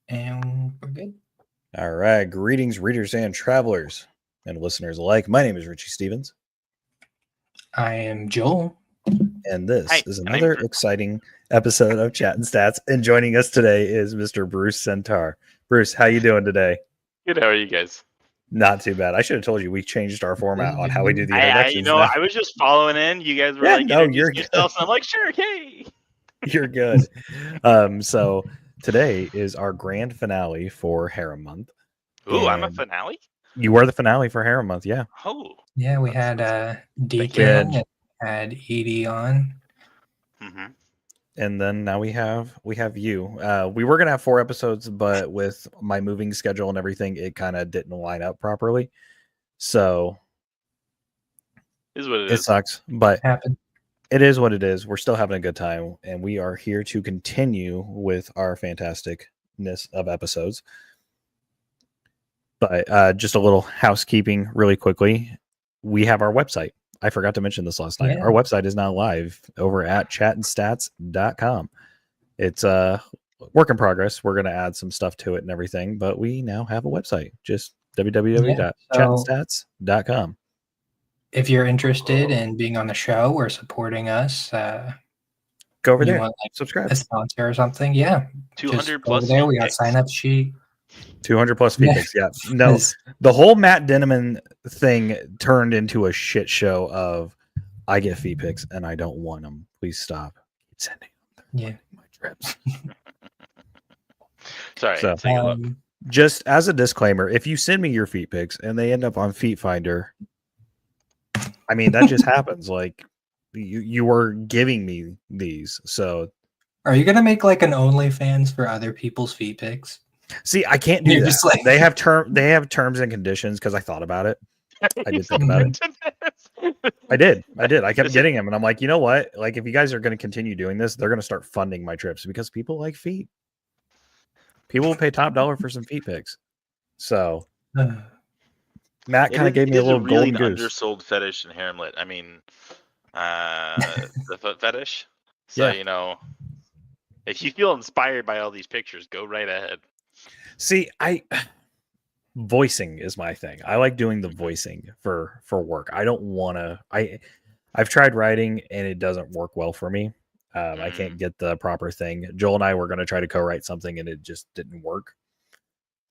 And we're good. All right. Greetings, readers and travelers and listeners alike. My name is Richie Stevens, I am Joel. and this Hi, is and I'm another Drew. exciting episode of Chattin' Stats. And joining us today is Mr. Bruce Sentar. Bruce, how you doing today? Good. How are you guys? Not too bad. I should have told you we changed our format on how we do the I introductions. now. I was just following in. You guys were Yeah, like no, introducing you're good. yourselves, and I'm like, sure, hey. You're good. So today is our grand finale for Harem Month. Ooh, I'm a And finale. you were the finale for Harem Month, yeah. Oh, Yeah, we that's- had Thank DK you. and had Edie on. Mm-hmm. And then now we have you. We were gonna have 4 episodes, but with my moving schedule and everything, it kind of didn't line up properly. So Is what it it is. sucks, but Happened. it is what it is. We're still having a good time, and we are here to continue with our fantasticness of episodes. But just a little housekeeping really quickly. We have our website. I forgot to mention this last night. Yeah. Our website is now live over at chattinstats.com. It's work in progress. We're going to add some stuff to it and everything, but we now have a website. Just www.chattinstats.com. If you're interested in being on the show or supporting us, Go over you there. want like Subscribe. a sponsor or something, yeah. 200 go over plus. there. We got picks. sign up sheet. 200 plus feed Yeah. picks. Yeah. No, the whole Matt Dinneman thing turned into a shit show of I get feed picks and I don't want them. Please stop. Keep sending them. Yeah. My trips. Sorry, So- take a look. Just as a disclaimer, if you send me your feet pics and they end up on Feet Finder, I mean that just happens. Like you were giving me these, so Are you gonna make like an OnlyFans for other people's feet pics? see, I can't do You're that. just like- They have terms and conditions because I thought about it. I did think about it. I did. I kept getting them, and I'm like, you know what? Like, if you guys are going to continue doing this, they're going to start funding my trips because people like feet. People will pay top dollar for some feet pics. So Matt kind of gave me a little really golden an goose. undersold fetish in Haremlit. I mean, the foot fetish. So Yeah. if you feel inspired by all these pictures, go right ahead. See, voicing is my thing. I like doing the voicing for work. I don't want to. I've tried writing and it doesn't work well for me. I can't get the proper thing. Joel and I were going to try to co-write something and it just didn't work.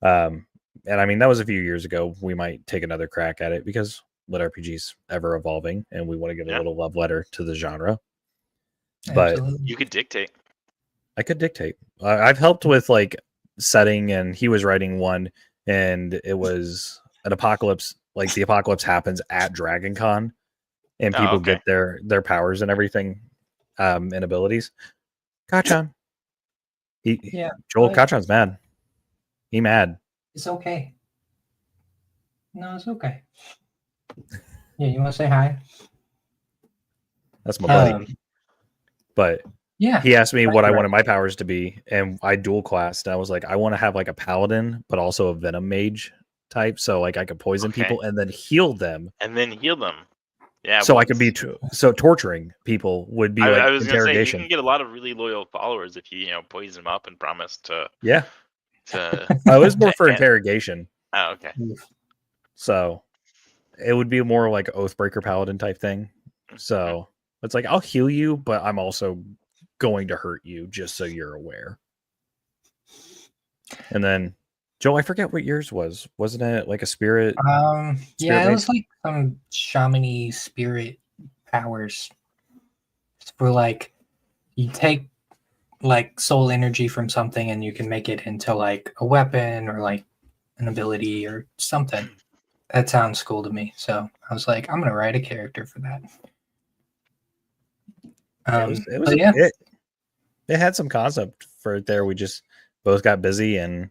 And I mean, that was a few years ago. We might take another crack at it because Lit RPG's ever evolving and we want to give a little love letter to the genre. But Absolutely. You could dictate. I could dictate. I've helped with like setting, and he was writing one, and it was an apocalypse. Like the apocalypse happens at Dragon Con, and people get their powers and everything, and abilities. Kachan. Joel Kachan's mad. He mad. It's okay. No, it's okay. Yeah, you want to say hi? That's my buddy. But yeah, he asked me what I wanted my powers to be, and I dual classed. I was like, I want to have like a paladin, but also a venom mage type, so like I could poison people and then heal them. Yeah. So I could be torturing people would be I was interrogation. Gonna say, you can get a lot of really loyal followers if you poison them up and promise to. Yeah. To. It was more for interrogation. Oh, okay. So it would be more like Oathbreaker Paladin type thing. So it's like I'll heal you, but I'm also going to hurt you just so you're aware. And then Joe, I forget what yours was. Wasn't it like a spirit? Yeah, it was like some shamany spirit powers. For like you take like soul energy from something and you can make it into like a weapon or like an ability or something. That sounds cool to me. So I was like, I'm gonna write a character for that. It had some concept for it there. We just both got busy and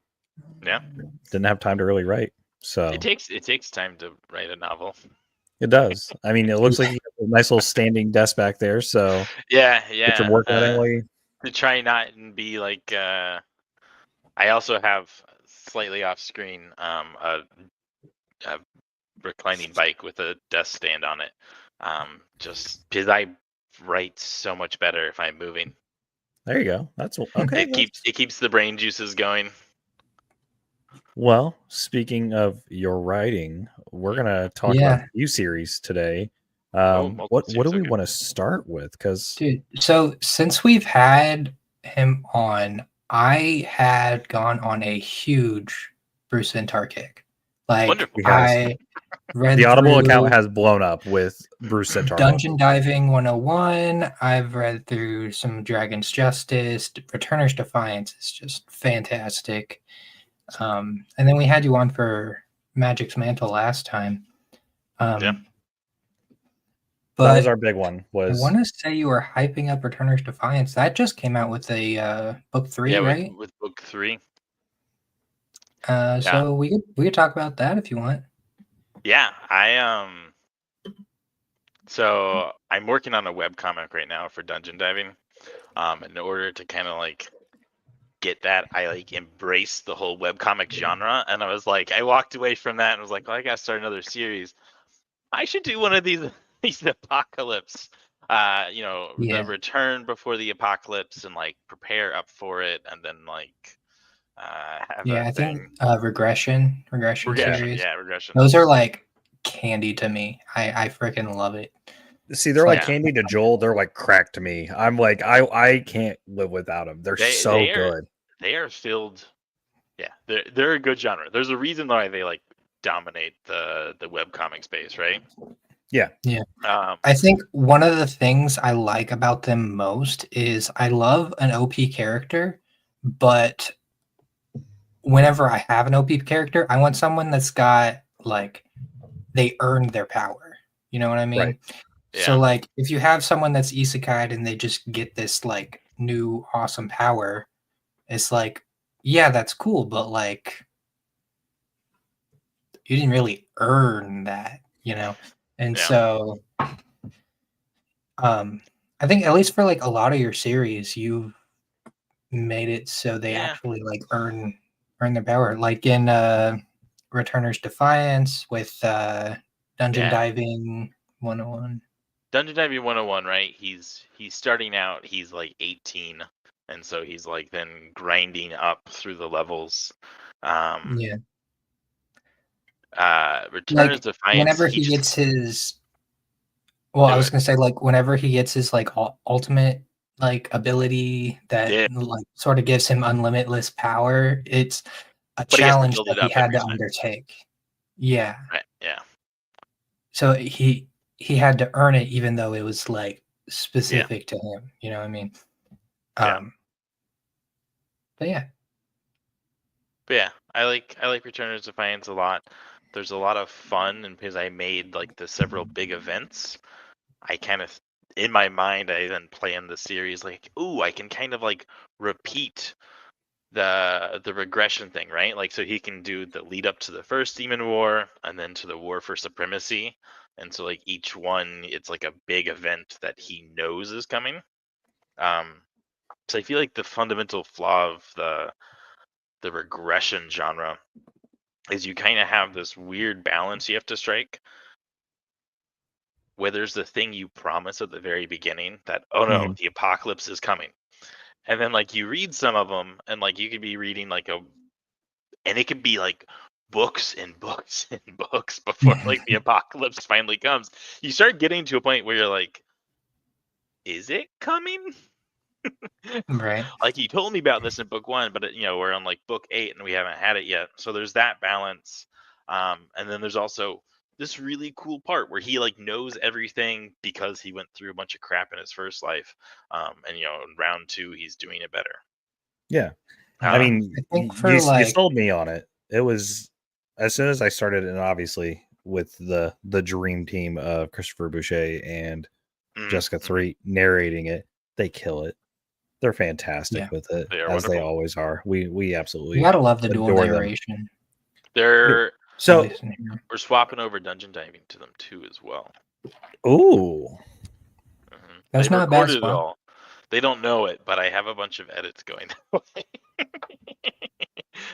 didn't have time to really write. So it takes time to write a novel. It does. I mean, it looks like you have a nice little standing desk back there. So yeah. Get your work out anyway. To try not and be like. I also have slightly off screen a reclining bike with a desk stand on it. Just because I write so much better if I'm moving. There you go. That's okay. It keeps the brain juices going. Well, speaking of your writing, we're gonna talk about Yeah, the U series today. Multiple What do series. we Okay. want to start with? Because dude. So since we've had him on, I had gone on a huge Bruce Sentar kick. Like Wonderful. I the read Audible account through has blown up with Bruce Sentar books. Dungeon Diving 101. I've read through some Dragon's Justice. Returner's Defiance is just fantastic. And then we had you on for Magic's Mantle last time. Yeah. That was But our big one. I Was want to say you were hyping up Returner's Defiance. That just came out with a book 3, Yeah, right? with book 3. So we could talk about that if you want. Yeah, so I'm working on a webcomic right now for Dungeon Diving. In order to kind of like get that, I like embraced the whole webcomic genre, and I was like, I walked away from that and was like, well, I gotta start another series. I should do one of these these apocalypse, the Yeah, return before the apocalypse, and like prepare up for it, and then like have a yeah. I think thing. regression Regression, series. yeah, regression. Those are like candy to me. I freaking love it. see, It's they're like like candy to Joel. They're like crack to me. I'm like, I can't live without them. They're They so they are good. they are filled. Yeah, they're a good genre. There's a reason why they like dominate the webcomic space, right? Yeah. I think one of the things I like about them most is I love an OP character, but whenever I have an OP character, I want someone that's got like they earned their power. You know what I Right. mean? So Yeah, like if you have someone that's isekai and they just get this like new awesome power, it's like, yeah, that's cool, but like you didn't really earn that, you know? And yeah, so I think at least for like a lot of your series, you made it so they yeah, actually like earn their power. Like in Returner's Defiance with Dungeon yeah. Diving 101. Dungeon Diving 101, right? He's starting out. He's like 18, and so he's like then grinding up through the levels. Um, Yeah. Return of Like Defiance. whenever He he just gets his well, I do was it. gonna say like whenever he gets his like ultimate like ability that Yeah, like sort of gives him unlimitless power, it's a but he has to challenge build that it he up had every to time. undertake. Yeah. Right? Yeah, So he had to earn it even though it was like yeah, specific to him. You know what I mean? yeah. Um, but yeah, But yeah, I like Return of Defiance a lot. There's a lot of fun, and because I made like the several big events, I kind of in my mind I then plan the series like, ooh, I can kind of like repeat the regression thing, right? Like so he can do the lead up to the first Demon War and then to the War for Supremacy. And so like each one it's like a big event that he knows is coming. Um so I feel like the fundamental flaw of the regression genre is you kind of have this weird balance you have to strike where there's the thing you promise at the very beginning that, oh no, Mhm. the apocalypse is coming. And then like you read some of them and like you could be reading like and it could be like books and books and books before like the apocalypse finally comes. You start getting to a point where you're like, is it coming? right. Like you told me about this in book 1, but we're on like book 8 and we haven't had it yet. So there's that balance. And then there's also this really cool part where he like knows everything because he went through a bunch of crap in his first life. And in round 2 he's doing it better. Yeah. I Yeah, Um, mean, I think you for you like sold me on it. It was as soon as I started, and obviously with the dream team of Christopher Boucher and mm, Jessica mhm. 3 narrating it, they kill it. They're fantastic yeah, with it, They are as they wonderful. always are. We you absolutely gotta love the dual adore them. narration They're So, voice in here. We're swapping over dungeon diving to them too as well. ooh, That's They've not a bad recorded it swap. all. They don't know it, but I have a bunch of edits going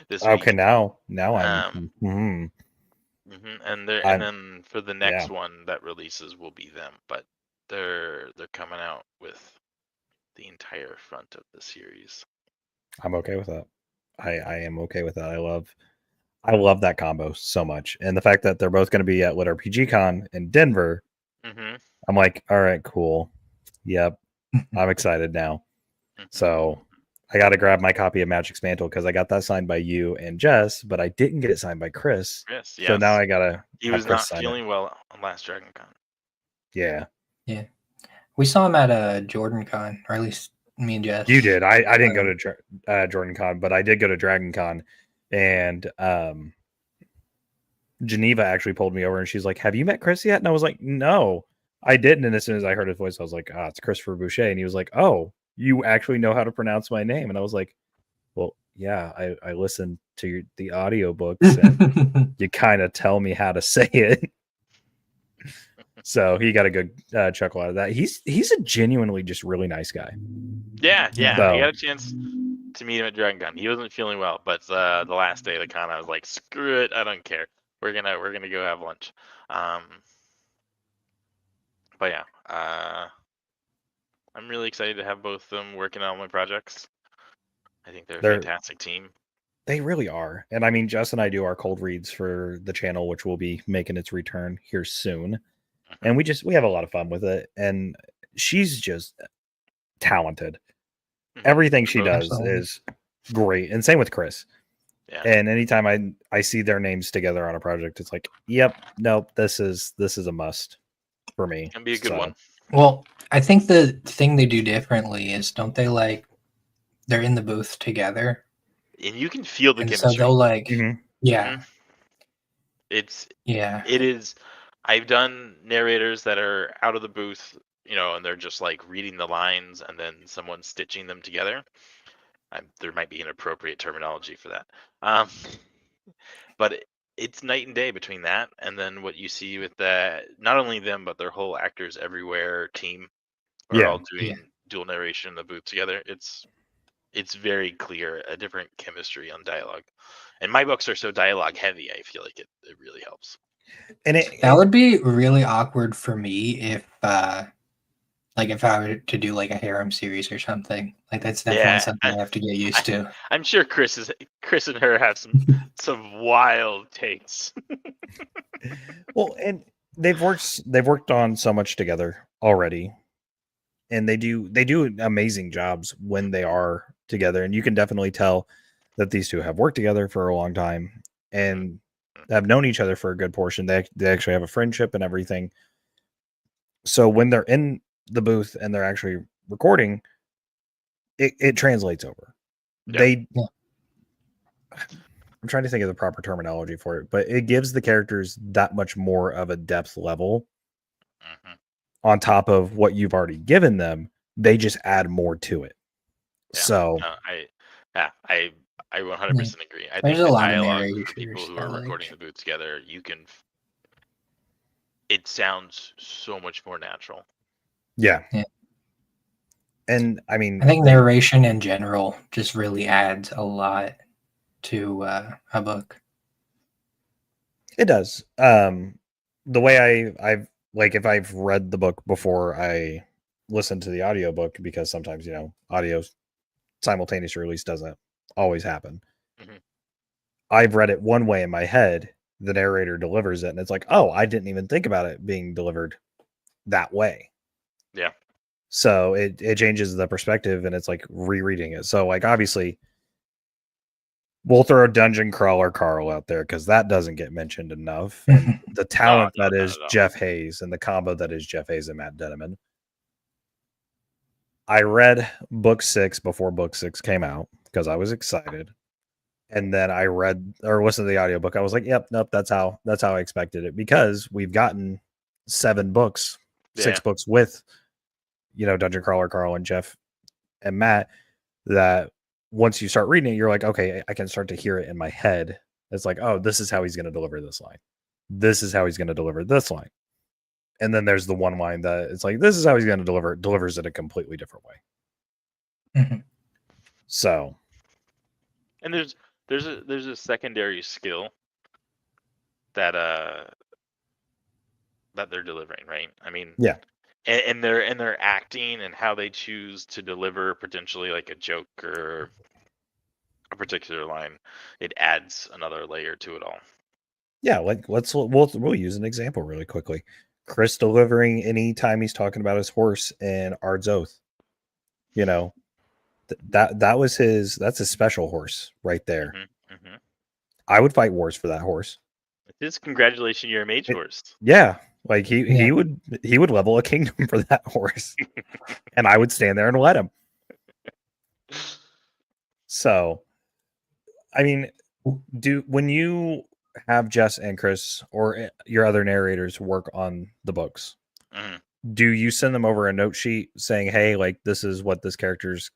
this okay, week. now Um, mhm. and I'm then for the yeah, next one that releases will be them, but they're coming out with the entire front of the series. I'm okay with that. I am okay with that. I love that combo so much, and the fact that they're both going to be at Lit RPG Con in Denver, I'm like, all right, cool. Yep, I'm excited now. So I got to grab my copy of Magic's Mantle because I got that signed by you and Jess, but I didn't get it signed by Chris. Yes, So now I gotta. He was not feeling well on last Dragon Con. Yeah. Yeah. We saw him at Jordan Con, or at least me and Jess. You did. I didn't go to Jordan Con, but I did go to Dragon Con, and Geneva actually pulled me over and she's like, "Have you met Chris yet?" And I was like, "No, I didn't." And as soon as I heard his voice, I was like, it's Christopher Boucher. And he was like, "Oh, you actually know how to pronounce my name?" And I was like, "Well, yeah, I listened to the audiobooks and you kind of tell me how to say it." So he got a good chuckle out of that. He's a genuinely just really nice guy. Yeah. So, I got a chance to meet him at Dragon Con. He wasn't feeling well, but the last day of the con, I was like, "Screw it, I don't care. We're gonna go have lunch." But yeah, I'm really excited to have both of them working on my projects. I think they're a fantastic team. They really are. And I mean, Jess and I do our cold reads for the channel, which will be making its return here soon. And we have a lot of fun with it. And she's just talented. Everything she does is great. And same with Chris. Yeah. And anytime I see their names together on a project, it's like, yep, nope, this is a must for me. It's gonna be a good one. Well, I think the thing they do differently is, don't they, like, they're in the booth together, and you can feel the chemistry. So they'll like, it is. I've done narrators that are out of the booth, and they're just like reading the lines and then someone stitching them together. There might be an appropriate terminology for that, but it's night and day between that and then what you see with not only them but their whole Actors Everywhere team are all doing dual narration in the booth together. It's very clear a different chemistry on dialogue, and my books are so dialogue heavy. I feel like it really helps. And that would be really awkward for me if if I were to do like a harem series or something. Like, that's definitely something I have to get used to. I'm sure Chris and her have some wild takes. Well, and they've worked on so much together already, and they do amazing jobs when they are together, and you can definitely tell that these two have worked together for a long time and have known each other for a good portion. They actually have a friendship and everything. So when they're in the booth and they're actually recording, it translates over. I'm trying to think of the proper terminology for it, but it gives the characters that much more of a depth level on top of what you've already given them. They just add more to it. So I 100% agree. I There's think a the lot of dialogue narrators for people who I are like. recording the booth together, it sounds so much more natural. Yeah. And I mean, I think narration in general just really adds a lot to a book. It does. The way I've like, if I've read the book before I listen to the audiobook, because sometimes, audio simultaneous release doesn't always happen. I've read it one way in my head, the narrator delivers it, and it's like, oh, I didn't even think about it being delivered that way. Yeah. So it changes the perspective, and it's like rereading it. So like, obviously we'll throw Dungeon Crawler Carl out there because that doesn't get mentioned enough. And the talent that is Jeff Hayes and the combo that is Jeff Hayes and Matt Denneman. I read book 6 before book 6 came out because I was excited. And then I read or listened to the audiobook. I was like, yep, nope, that's how I expected it, because we've gotten 7 books, 6 books with, Dungeon Crawler Carl and Jeff and Matt, that once you start reading it, you're like, okay, I can start to hear it in my head. It's like, oh, this is how he's going to deliver this line. This is how he's going to deliver this line. And then there's the one line that it's like, this is how he's going to delivers it a completely different way. So. And there's a secondary skill that they're delivering, right? I mean, yeah. And their acting and how they choose to deliver potentially like a joke or a particular line, it adds another layer to it all. Yeah, like we'll use an example really quickly. Chris delivering anytime he's talking about his horse in Ard's Oath. You know, that's his special horse right there. I would fight wars for that horse. It is congratulations, you're a mage horse. Yeah, like he would level a kingdom for that horse, and I would stand there and let him. So, I mean, when you have Jess and Chris or your other narrators work on the books, do you send them over a note sheet saying, "Hey, like this is what this character's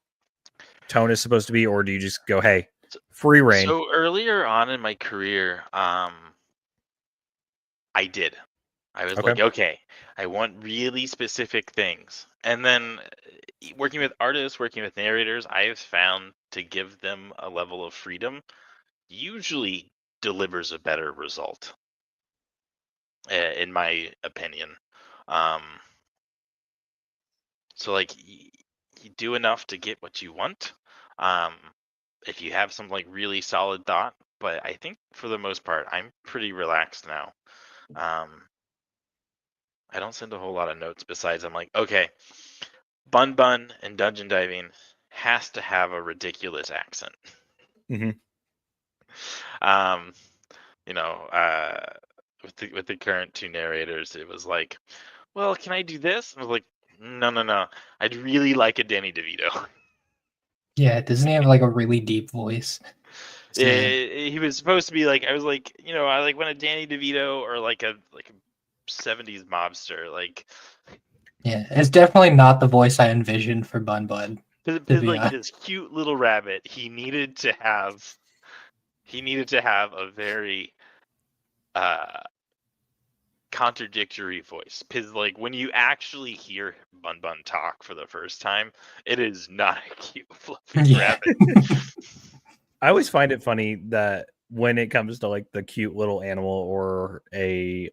tone is supposed to be," or do you just go, "Hey, free reign"? So earlier on in my career, I did. I was like, okay, I want really specific things. And then working with artists, working with narrators, I have found to give them a level of freedom usually delivers a better result, in my opinion. So like you do enough to get what you want. If you have some like really solid thought, but I think for the most part, I'm pretty relaxed now. I don't send a whole lot of notes besides I'm like, okay, Bun Bun and Dungeon Diving has to have a ridiculous accent. You know, with the current two narrators, it was like, well, can I do this? I was like, no. I'd really like a Danny DeVito. Yeah, doesn't he have like a really deep voice? He was supposed to be like, I was like, you know, I like when a Danny DeVito or like a 70s mobster, like. Yeah, it's definitely not the voice I envisioned for Bun Bun. Because like this cute little rabbit, he needed to have a very contradictory voice. Because like when you actually hear Bun Bun talk for the first time, it is not a cute fluffy rabbit. I always find it funny that when it comes to like the cute little animal or a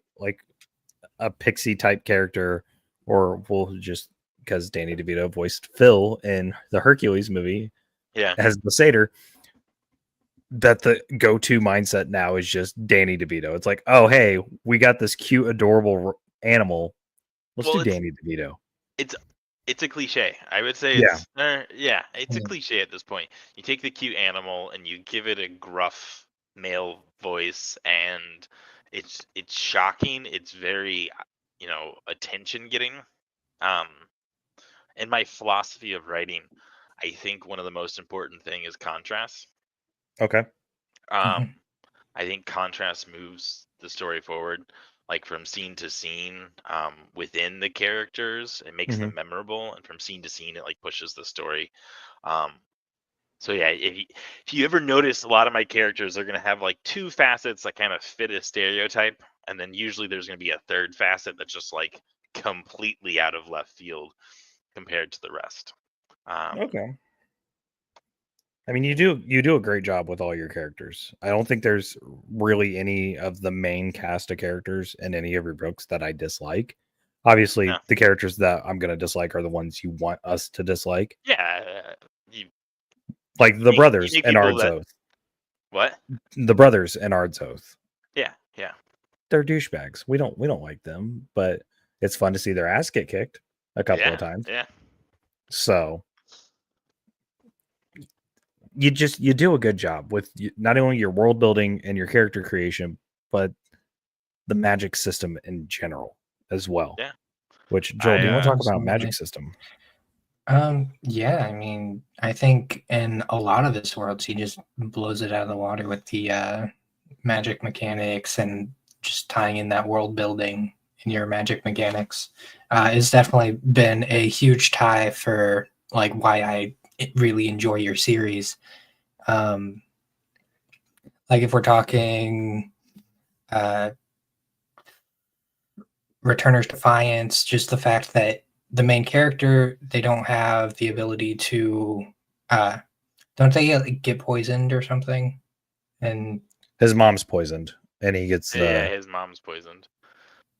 pixie type character, or we'll just because Danny DeVito voiced Phil in the Hercules movie, as the satyr, that the go-to mindset now is just Danny DeVito. It's like, oh hey, we got this cute, adorable animal. Let's do Danny DeVito. It's a cliche. I would say it's a cliche at this point. You take the cute animal and you give it a gruff male voice, and it's shocking. It's very, you know, attention getting. In my philosophy of writing, I think one of the most important thing is contrast. Okay. I think contrast moves the story forward, like from scene to scene, within the characters. It makes them memorable, and from scene to scene, it like pushes the story. So yeah, if you ever notice, a lot of my characters are gonna have like two facets that kind of fit a stereotype, and then usually there's gonna be a third facet that's just like completely out of left field compared to the rest. Okay. I mean, you do a great job with all your characters. I don't think there's really any of the main cast of characters in any of your books that I dislike. Obviously, the characters that I'm going to dislike are the ones you want us to dislike. Yeah. Like the brothers in Ard's Oath. What? The brothers in Ard's Oath. Yeah. They're douchebags. We don't like them, but it's fun to see their ass get kicked a couple of times. Yeah. So you do a good job with not only your world building and your character creation, but the magic system in general as well. Yeah. Which, Joel, do you want to talk about magic system? Yeah, I mean, I think in a lot of his worlds, he just blows it out of the water with the magic mechanics and just tying in that world building in your magic mechanics. It's definitely been a huge tie for like why I really enjoy your series. Like if we're talking Returner's Defiance, just the fact that the main character, they don't have the ability to don't they get poisoned or something? And his mom's poisoned, and he gets his mom's poisoned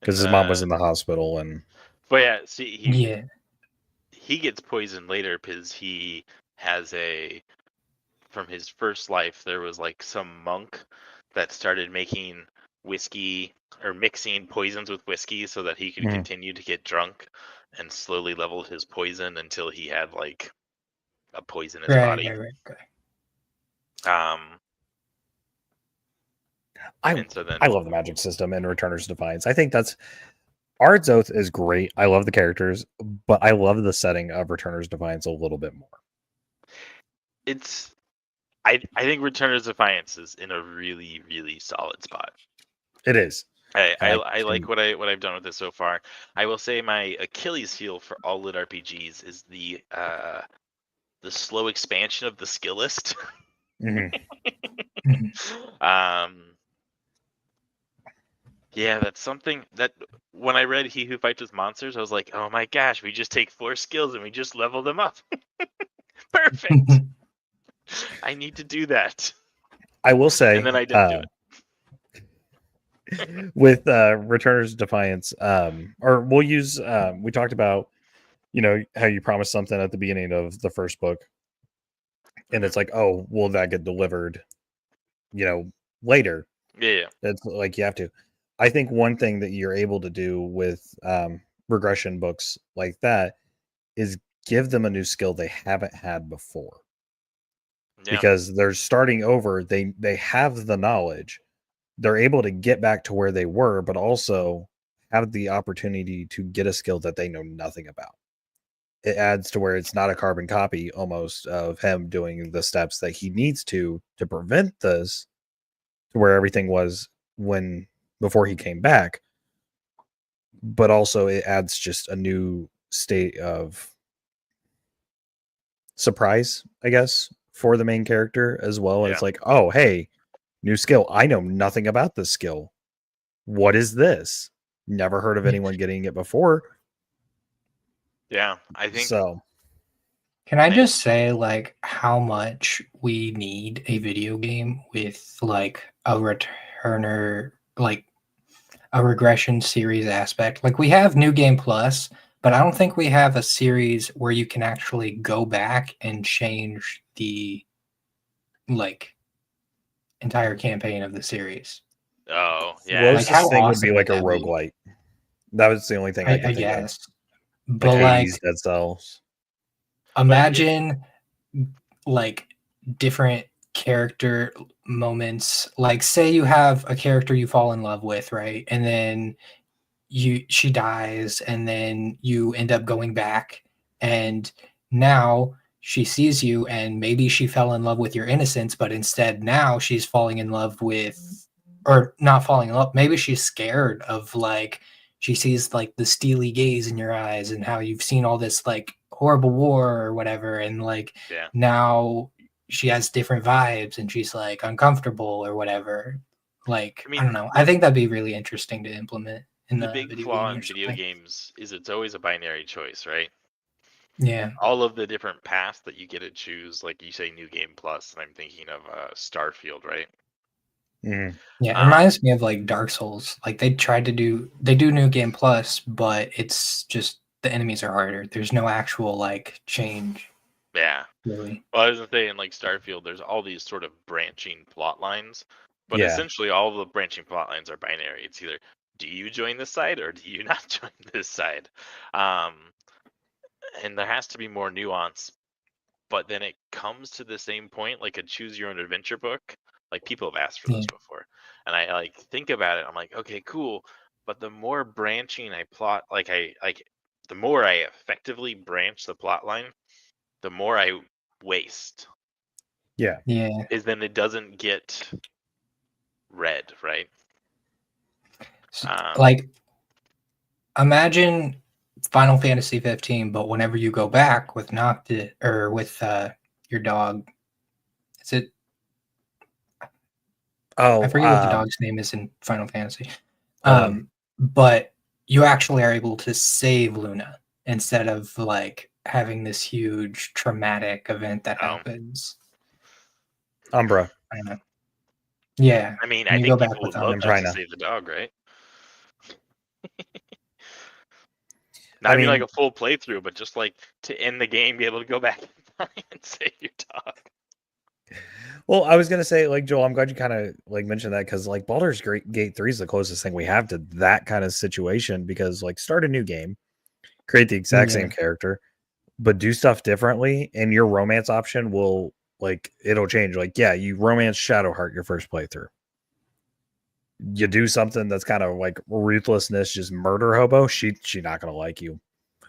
because his mom was in the hospital. And but yeah, see, he gets poisoned later because he has a from his first life, there was like some monk that started making whiskey or mixing poisons with whiskey so that he could continue to get drunk, and slowly leveled his poison until he had like a poisonous body. Right. I love the magic system in Returner's Defiance. I think that's Ard's Oath is great. I love the characters, but I love the setting of Returner's Defiance a little bit more. I think Returner's Defiance is in a really, really solid spot. It is. I like what I've done with this so far. I will say my Achilles heel for all lit RPGs is the slow expansion of the skill list. Yeah, that's something that when I read He Who Fights with Monsters, I was like, oh my gosh, we just take 4 skills and we just level them up. Perfect. I need to do that. I will say, and then I didn't do it. With Returner's Defiance, or we'll use, we talked about, how you promised something at the beginning of the first book. And it's like, oh, will that get delivered, later? Yeah. It's like you have to. I think one thing that you're able to do with regression books like that is give them a new skill they haven't had before. Yeah. Because they're starting over. They have the knowledge. They're able to get back to where they were, but also have the opportunity to get a skill that they know nothing about. It adds to where it's not a carbon copy almost of him doing the steps that he needs to prevent this, to where everything was before he came back. But also it adds just a new state of surprise, I guess, for the main character as well. And it's like, oh, hey, new skill. I know nothing about this skill. What is this? Never heard of anyone getting it before. Yeah, I think so. Can I just say, like, how much we need a video game with, like, a returner, like, a regression series aspect? Like, we have New Game Plus, but I don't think we have a series where you can actually go back and change the, like, entire campaign of the series. Oh, yeah. Closest like, thing awesome would be like a roguelite. That was the only thing I could think of. But Hades, Dead Cells. Imagine like different character moments. Like, say you have a character you fall in love with, right? And then she dies, and then you end up going back, and now she sees you, and maybe she fell in love with your innocence, but instead now she's falling in love with, or not falling in love, maybe she's scared of, like, she sees like the steely gaze in your eyes and how you've seen all this like horrible war or whatever, and like now she has different vibes and she's like uncomfortable or whatever. Like, I don't know. I think that'd be really interesting to implement. The big flaw in video games is it's always a binary choice, right? Yeah. All of the different paths that you get to choose, like you say, New Game Plus, and I'm thinking of Starfield, right? Mm-hmm. Yeah, it reminds me of like Dark Souls. Like they do New Game Plus, but it's just the enemies are harder. There's no actual like change. Yeah. Really. Well, I was saying, like Starfield, there's all these sort of branching plot lines, but essentially all of the branching plot lines are binary. It's either do you join this side or do you not join this side? And there has to be more nuance, but then it comes to the same point, like a choose your own adventure book. Like people have asked for those before, and I like think about it. I'm like, okay, cool. But the more branching I plot, the more I effectively branch the plot line, the more I waste. Yeah. Is then it doesn't get read, right? Like, imagine Final Fantasy 15, but whenever you go back with Noctis or with your dog, is it? Oh, I forget what the dog's name is in Final Fantasy. But you actually are able to save Luna instead of like having this huge traumatic event that happens. Umbra. I don't know. Yeah. I mean, I think people would love to save the dog, right? Not even like a full playthrough, but just like to end the game, be able to go back and save your dog. Well, I was gonna say, like, Joel, I'm glad you kind of like mentioned that because like Baldur's Gate 3 is the closest thing we have to that kind of situation because like start a new game, create the exact same character, but do stuff differently, and your romance option will like it'll change. Like, yeah, you romance Shadowheart your first playthrough. You do something that's kind of like ruthlessness, just murder hobo. She's not gonna like you.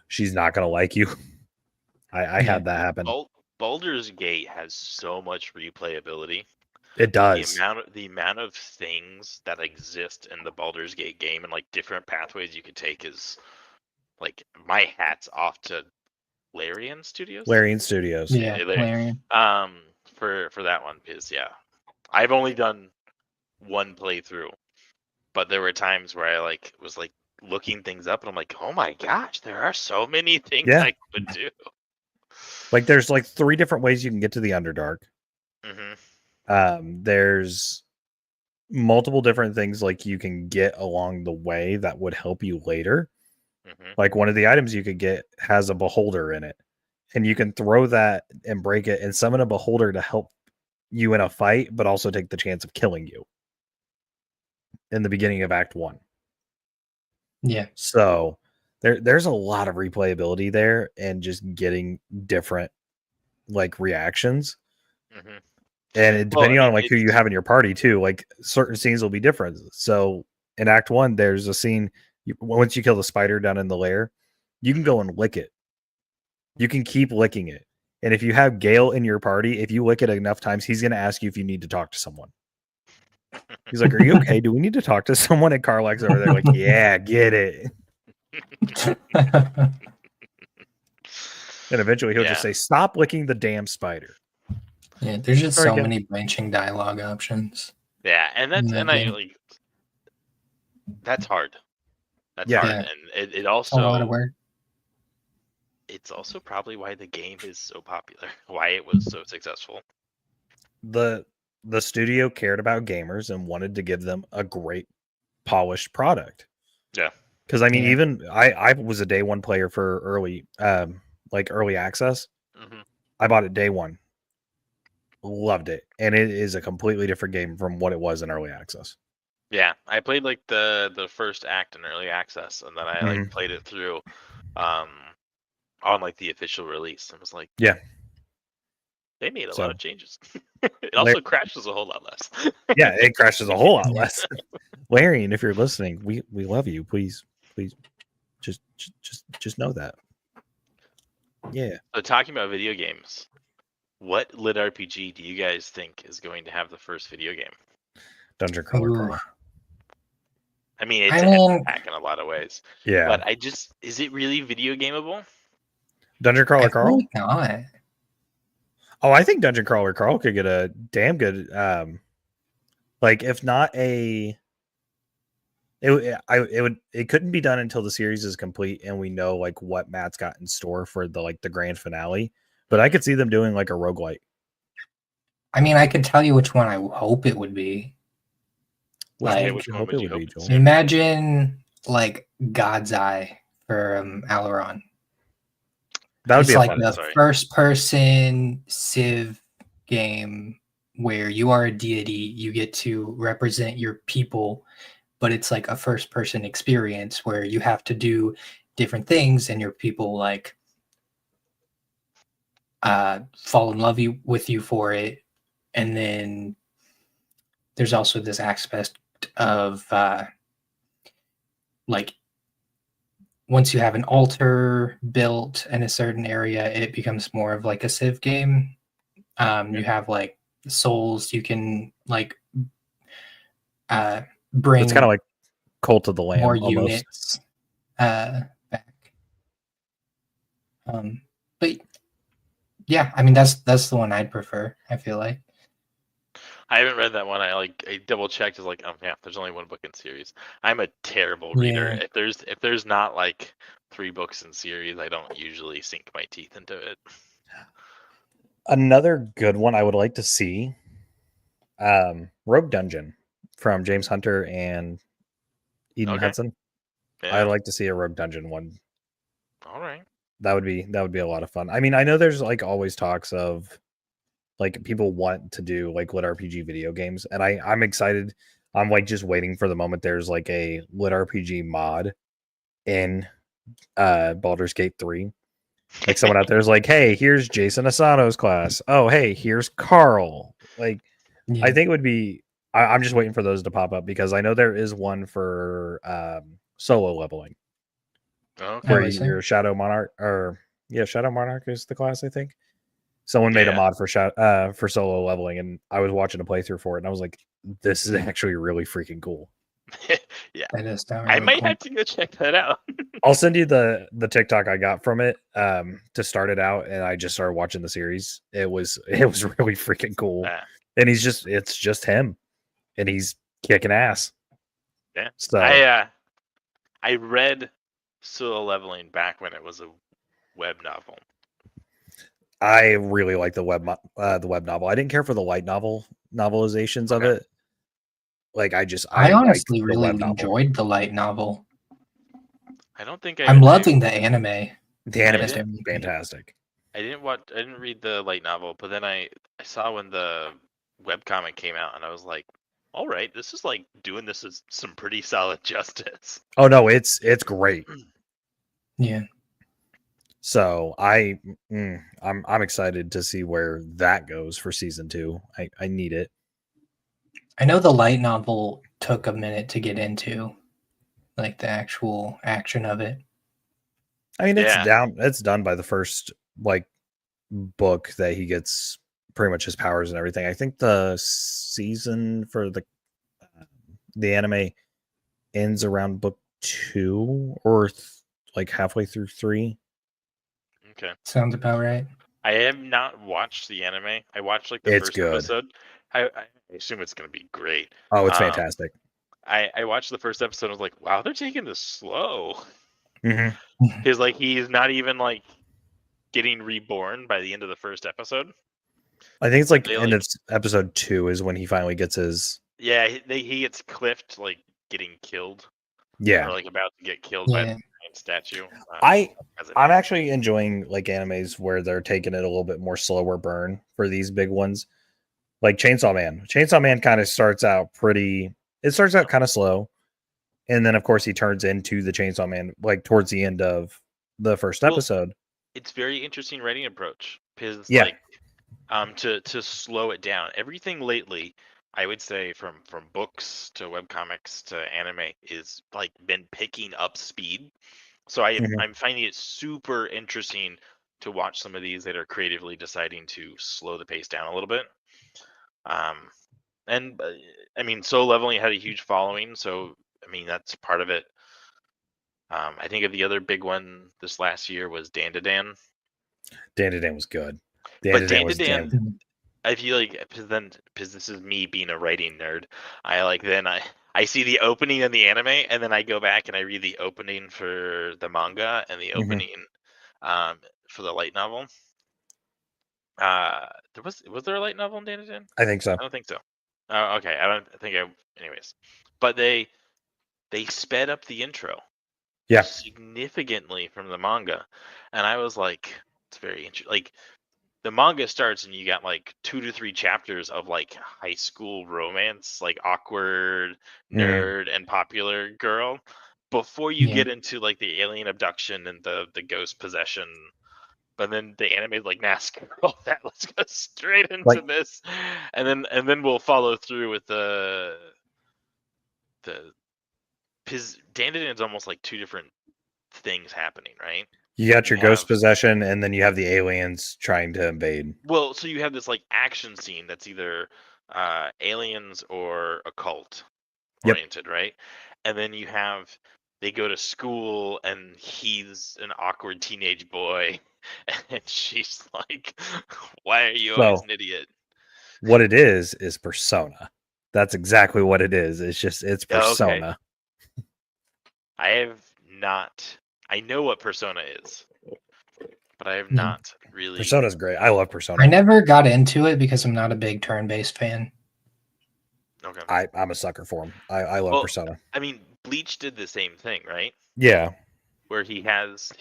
She's not gonna like you. I had that happen. Baldur's Gate has so much replayability. It does. The amount of things that exist in the Baldur's Gate game and like different pathways you could take is like my hat's off to Larian Studios. Larian Studios. Yeah, Larian. For that one, because yeah, I've only done one playthrough, but there were times where I like was like looking things up and I'm like, oh my gosh, there are so many things I could do. Like there's like 3 different ways you can get to the Underdark. There's multiple different things like you can get along the way that would help you later. Like one of the items you could get has a beholder in it, and you can throw that and break it and summon a beholder to help you in a fight, but also take the chance of killing you in the beginning of Act 1. Yeah. So there's a lot of replayability there and just getting different like reactions. And depending on like who you have in your party too, like certain scenes will be different. So in Act 1, there's a scene once you kill the spider down in the lair, you can go and lick it. You can keep licking it. And if you have Gale in your party, if you lick it enough times, he's going to ask you if you need to talk to someone. He's like, "Are you okay? Do we need to talk to someone?" And Carlax's over there like, "Yeah, get it." And eventually he'll just say, "Stop licking the damn spider." Yeah, there's just so many branching dialogue options. Yeah, and that's that's hard. That's hard, and it also a lot of work. It's also probably why the game is so popular, why it was so successful. The studio cared about gamers and wanted to give them a great polished product. Yeah. Because I mean, even I was a day one player for early access. I bought it day one. Loved it. And it is a completely different game from what it was in early access. Yeah. I played like the first act in early access, and then I like played it through on like the official release. And was like, yeah. They made a lot of changes. It also crashes a whole lot less. Yeah, it crashes a whole lot less. Larian, if you're listening, we love you. Please just know that. Yeah. So talking about video games, what lit RPG do you guys think is going to have the first video game? Dungeon Crawler Carl. I mean, it's a hack in a lot of ways. Yeah. But is it really video gameable? Dungeon Crawler Carl? Not. Oh, I think Dungeon Crawler Carl could get a damn good, if not a, it couldn't be done until the series is complete and we know like what Matt's got in store for the grand finale. But I could see them doing like a roguelite. I mean, I could tell you which one I hope it would be. Which one would you hope? Imagine like God's Eye for Alaron. That would be like the first-person Civ game where you are a deity. You get to represent your people, but it's like a first-person experience where you have to do different things, and your people like fall in love with you for it. And then there's also this aspect of like once you have an altar built in a certain area, it becomes more of like a Civ game. You have like souls you can like bring. It's kind of like Cult of the Lamb. More almost. units back. But yeah, I mean that's the one I'd prefer. I feel like. I haven't read that one. I double checked. Is like, oh yeah, there's only one book in series. I'm a terrible reader. Yeah. If there's not like 3 books in series, I don't usually sink my teeth into it. Another good one I would like to see, Rogue Dungeon from James Hunter and Eden Hudson. Yeah. I'd like to see a Rogue Dungeon one. All right. That would be a lot of fun. I mean, I know there's like always talks of Like people want to do like lit RPG video games, and I'm excited. I'm like just waiting for the moment there's like a lit RPG mod in Baldur's Gate 3. Like someone out there is like, hey, here's Jason Asano's class. Oh, hey, here's Carl. Like, I think it would be. I'm just waiting for those to pop up because I know there is one for solo leveling. Okay. Where you're Shadow Monarch, or Shadow Monarch is the class, I think. Someone made a mod for solo leveling, and I was watching a playthrough for it, and I was like, "This is actually really freaking cool." Yeah, that is really I might cool. have to go check that out. I'll send you the TikTok I got from it to start it out, and I just started watching the series. It was really freaking cool, and it's just him, and he's kicking ass. Yeah, so I read Solo Leveling back when it was a web novel. I really like the web novel. I didn't care for the light novelizations of it. Like I honestly really enjoyed the light novel. I don't think I'm loving the anime. The anime is fantastic. I didn't read the light novel, but then I saw when the webcomic came out, and I was like, all right, this is like doing this as some pretty solid justice. Oh no, it's great. Yeah. So I'm excited to see where that goes for season 2. I need it. I know the light novel took a minute to get into, like the actual action of it. I mean, it's done by the first like book that he gets pretty much his powers and everything. I think the season for the anime ends around book 2 or like halfway through 3. Okay, sounds about right. I have not watched the anime. I watched like the first episode. I assume it's going to be great. Oh, it's fantastic. I watched the first episode. I was like, wow, they're taking this slow. Mm-hmm. Because like he's not even like getting reborn by the end of the first episode. I think it's like end of episode 2 is when he finally gets his. Yeah, he gets cliffed, like getting killed. Yeah, or like about to get killed by the giant statue. I'm actually enjoying like animes where they're taking it a little bit more slower burn for these big ones. Like Chainsaw Man. Chainsaw Man kind of starts out kind of slow. And then of course he turns into the Chainsaw Man like towards the end of the first episode. It's very interesting writing approach because like to slow it down. Everything lately, I would say from books to webcomics to anime is like been picking up speed. So I'm finding it super interesting to watch some of these that are creatively deciding to slow the pace down a little bit. And I mean, Solo Leveling had a huge following, so I mean that's part of it. I think of the other big one this last year was Dan-to-Dan. Dan-to-Dan was good. Dan-to-Dan, I feel like because this is me being a writing nerd, I see the opening in the anime, and then I go back and I read the opening for the manga and the opening for the light novel. Was there a light novel in Dan-to-Dan? I think so. I don't think so. Okay, anyways, but they sped up the intro. Significantly from the manga, and I was like, it's very interesting. Like the manga starts and you got like 2 to 3 chapters of like high school romance, like awkward nerd and popular girl, before you get into like the alien abduction and the ghost possession. But then the anime is like, nah, screw that, let's go straight into this, and then we'll follow through with the because Dan-to-Dan is almost like 2 different things happening, right? You got your ghost possession, and then you have the aliens trying to invade. Well, so you have this like action scene that's either aliens or occult oriented, right? And then they go to school, and he's an awkward teenage boy, and she's like, "Why are you always an idiot?" What it is Persona. That's exactly what it is. It's Persona. Okay. I have not. I know what Persona is, but I have not really. Persona's great. I love Persona. I never got into it because I'm not a big turn-based fan. Okay. I'm a sucker for them. I love Persona. I mean, Bleach did the same thing, right? Yeah. where he has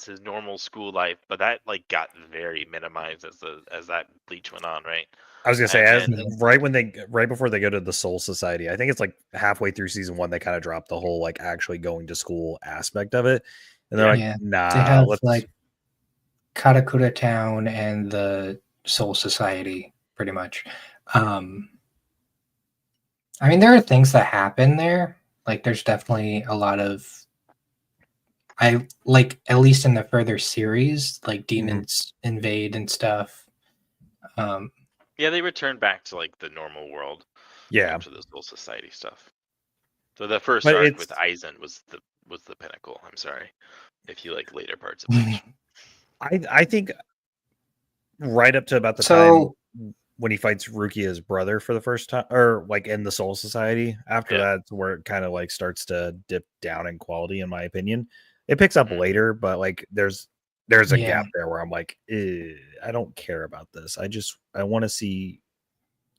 his normal school life, but that like got very minimized as that Bleach went on, right? I was gonna say, And right before they go to the Soul Society, I think it's like halfway through season 1, they kind of drop the whole like actually going to school aspect of it, and they're like, nah, they have let's like Karakura Town and the Soul Society, pretty much. I mean, there are things that happen there. Like, there's definitely a lot of, I like, at least in the further series, like demons invade and stuff. Yeah, they return back to like the normal world. Yeah, after the Soul Society stuff. So the first but arc with Aizen was the pinnacle. I'm sorry, if you like later parts of Bleach. I think right up to about the So time when he fights Rukia's brother for the first time, or like in the Soul Society. After that's where it kind of like starts to dip down in quality, in my opinion. It picks up later, but like there's a gap there where I'm like, I don't care about this. I want to see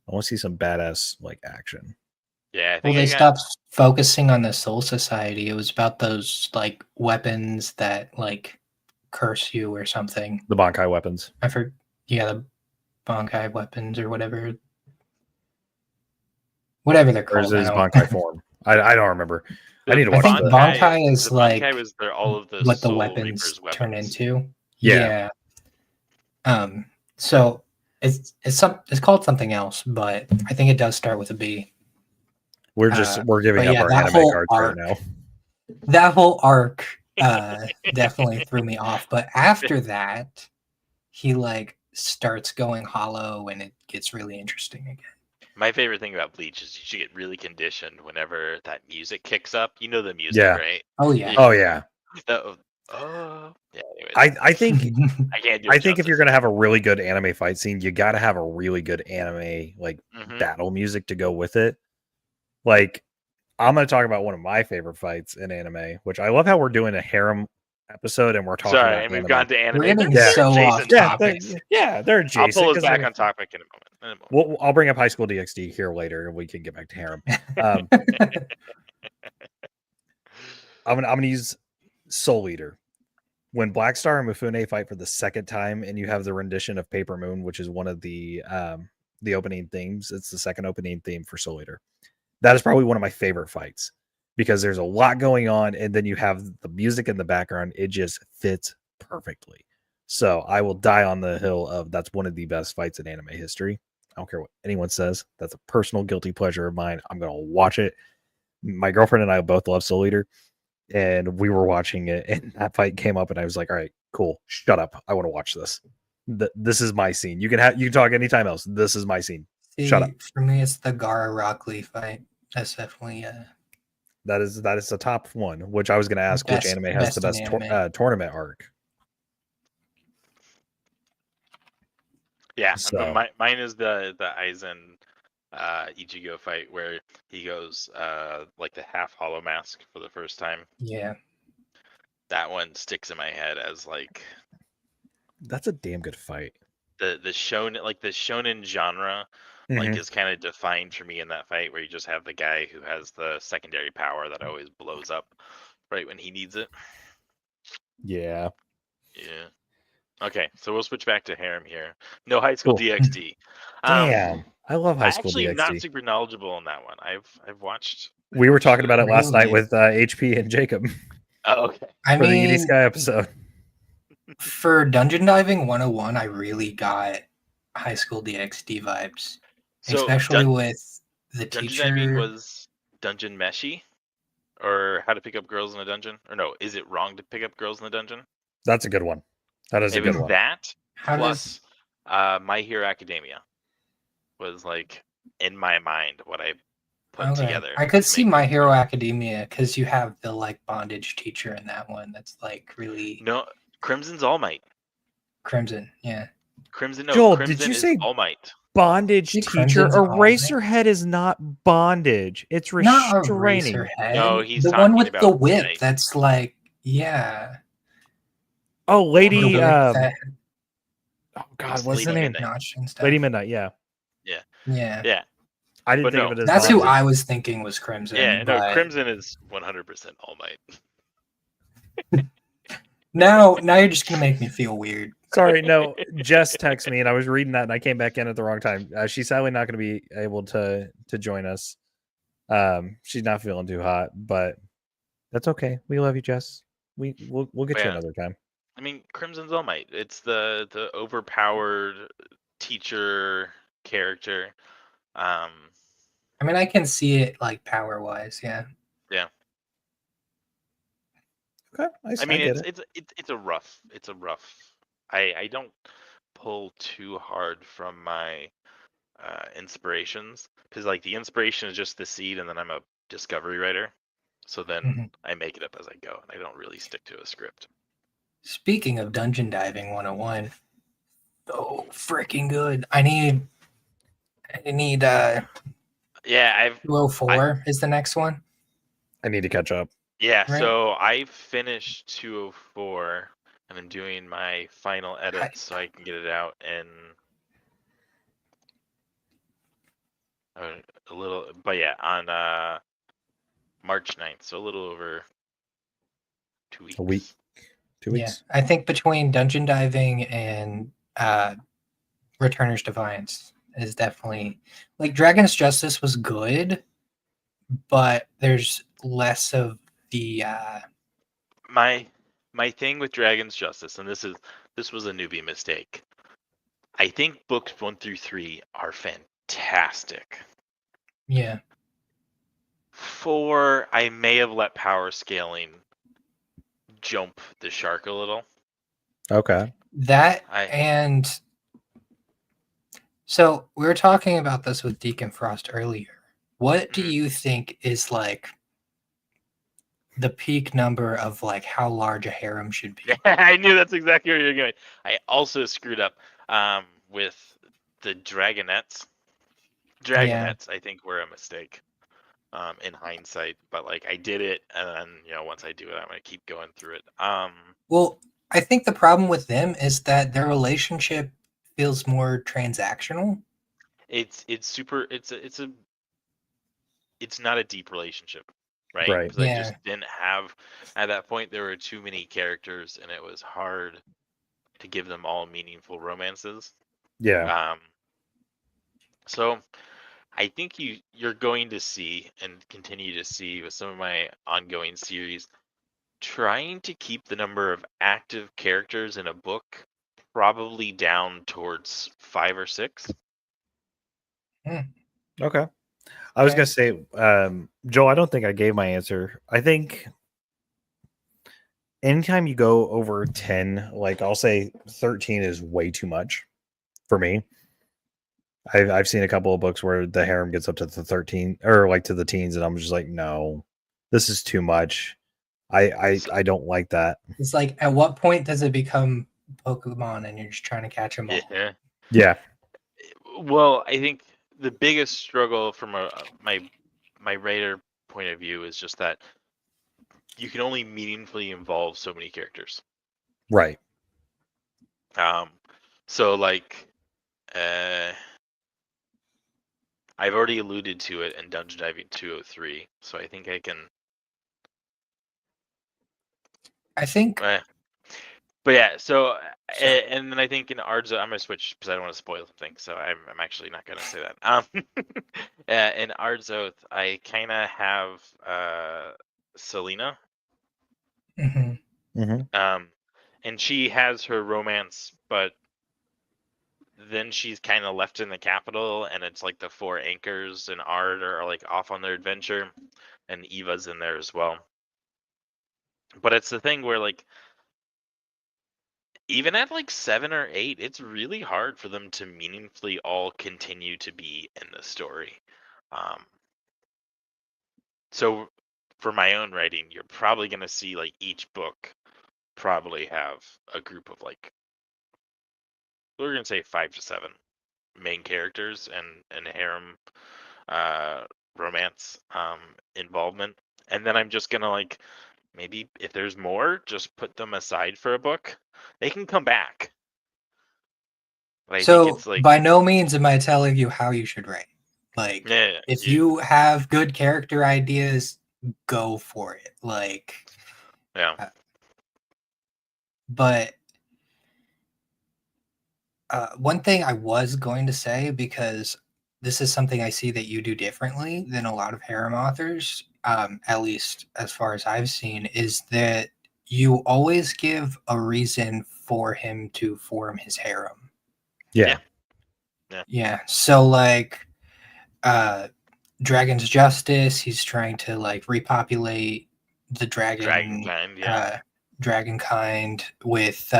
some badass like action. Yeah, I think well, they stopped focusing on the Soul Society. It was about those like weapons that like curse you or something. The Bankai weapons. I forget. Yeah, the Bankai weapons or whatever they're called. Or is his Bankai form? I don't remember. I need to watch. I think Bankai is the like Bankai was all of the what the Soul weapons Reaper's weapons turn into. Yeah. So it's called something else, but I think it does start with a B. We're giving up our anime cards right now. That whole arc definitely threw me off. But after that, he like starts going hollow and it gets really interesting again. My favorite thing about Bleach is you should get really conditioned whenever that music kicks up. You know the music, right? Oh yeah. Oh yeah. Yeah. Anyways. I think I can't do. I think if you're gonna have a really good anime fight scene, you got to have a really good anime like battle music to go with it. Like, I'm gonna talk about one of my favorite fights in anime, which I love how we're doing a harem episode and we're talking about and we've gone to anime. We're getting so off topic. They're adjacent. I'll pull us back on topic in a moment. Well, I'll bring up High School DxD here later, and we can get back to harem. I'm gonna use Soul Eater. When Black Star and Mifune fight for the second time, and you have the rendition of Paper Moon, which is one of the opening themes. It's the second opening theme for Soul Eater. That is probably one of my favorite fights because there's a lot going on, and then you have the music in the background. It just fits perfectly. So I will die on the hill of that's one of the best fights in anime history. I don't care what anyone says. That's a personal guilty pleasure of mine. I'm going to watch it. My girlfriend and I both love Soul Eater, and we were watching it, and that fight came up, and I was like, all right, cool. Shut up. I want to watch this. This is my scene. You can talk anytime else. This is my scene. Shut up. For me, it's the Gaara Rock Lee fight. That's definitely that is the top one. Which I was going to ask, which anime has the best tournament arc? Yeah, so mine is the Aizen Ichigo fight where he goes like the half hollow mask for the first time. Yeah, that one sticks in my head as like that's a damn good fight. The shonen genre like is kind of defined for me in that fight where you just have the guy who has the secondary power that always blows up right when he needs it. Yeah. Okay, so we'll switch back to harem here. No High School DxD. Damn, I love High School DxD. Actually, not super knowledgeable on that one. I've watched. We were talking about it last night with HP and Jacob. Oh, okay. For the ED Sky episode. For Dungeon Diving 101, I really got High School DxD vibes, especially with the teacher. Dungeon Diving was Dungeon Meshi, or How to Pick Up Girls in a Dungeon, or no? Is it wrong to pick up girls in a dungeon? That's a good one. That is a good one. That plus My Hero Academia was like in my mind what I put together. I could see My Hero Academia because you have the like bondage teacher in that one. That's like really Crimson's All Might. Crimson, yeah. Crimson. No, Joel, Crimson did you say All Might? Bondage teacher? Eraserhead is not bondage. It's restraining. Not no, he's the talking one with about the whip. That's like, yeah. Oh, Lady. Oh God, what's the name? Lady Midnight. Yeah. I didn't think of it as that's who I was thinking was Crimson. Yeah, no, Crimson is 100% All Might. Now you're just gonna make me feel weird. Sorry, no. Jess texted me, and I was reading that, and I came back in at the wrong time. She's sadly not going to be able to join us. She's not feeling too hot, but that's okay. We love you, Jess. We'll get you Yeah. another time. I mean, Crimson Zolemite. It's the overpowered teacher character. I mean, I can see it like power wise, yeah. Yeah. Okay, I mean, get it's a rough. It's a rough. I don't pull too hard from my inspirations because like the inspiration is just the seed, and then I'm a discovery writer. So then Mhm. I make it up as I go, and I don't really stick to a script. Speaking of dungeon diving 101, oh freaking good. I need Yeah, 204 is the next one. I need to catch up. Yeah, Right. so I finished 204 and I'm doing my final edits so I can get it out in a little, but yeah, on March 9th, so a little over 2 weeks. A week. 2 weeks. Yeah, I think between dungeon diving and Returner's Defiance is definitely like Dragon's Justice was good, but there's less of the My thing with Dragon's Justice, and this was a newbie mistake. I think books 1 through 3 are fantastic. yeah. 4, I may have let power scaling jump the shark a little. Okay. That and so we were talking about this with Deacon Frost earlier. What do you think is like the peak number of like how large a harem should be? I knew that's exactly where you're going. I also screwed up with the dragonettes. Dragonettes, I think, were a mistake in hindsight, but like I did it, and then once I do it, I'm gonna keep going through it. Well, I think the problem with them is that their relationship feels more transactional. It's super. It's not a deep relationship, right? Right. Because I just didn't have at that point. There were too many characters, and it was hard to give them all meaningful romances. Yeah. So I think you're going to see and continue to see with some of my ongoing series trying to keep the number of active characters in a book probably down towards 5 or 6. Okay. I was gonna say, Joel, I don't think I gave my answer. I think anytime you go over 10, like I'll say 13 is way too much for me. I've seen a couple of books where the harem gets up to the 13 or like to the teens, and I'm just like, no, this is too much. I don't like that. It's like, at what point does it become Pokemon and you're just trying to catch them all? Yeah. Well, I think the biggest struggle from my writer point of view is just that you can only meaningfully involve so many characters. Right. So like, I've already alluded to it in Dungeon Diving 203, so I think I can. I think. But yeah, so and then I think in Ardzoth, I'm gonna switch because I don't want to spoil something, so I'm actually not gonna say that. In Ardzoth, I kind of have Selena. And she has her romance, but then she's kind of left in the capital, and it's like the 4 anchors and Ard are like off on their adventure, and Eva's in there as well. But it's the thing where like even at like 7 or 8, it's really hard for them to meaningfully all continue to be in the story. So for my own writing, you're probably going to see like each book probably have a group of like, we're going to say 5 to 7 main characters and harem romance involvement. And then I'm just going to like, maybe if there's more, just put them aside for a book. They can come back. But I think it's like, by no means am I telling you how you should write. Like, if you have good character ideas, go for it. Like, But one thing I was going to say, because this is something I see that you do differently than a lot of harem authors, at least as far as I've seen, is that you always give a reason for him to form his harem. Yeah. Yeah. So like Dragon's Justice, he's trying to like repopulate the dragonkind with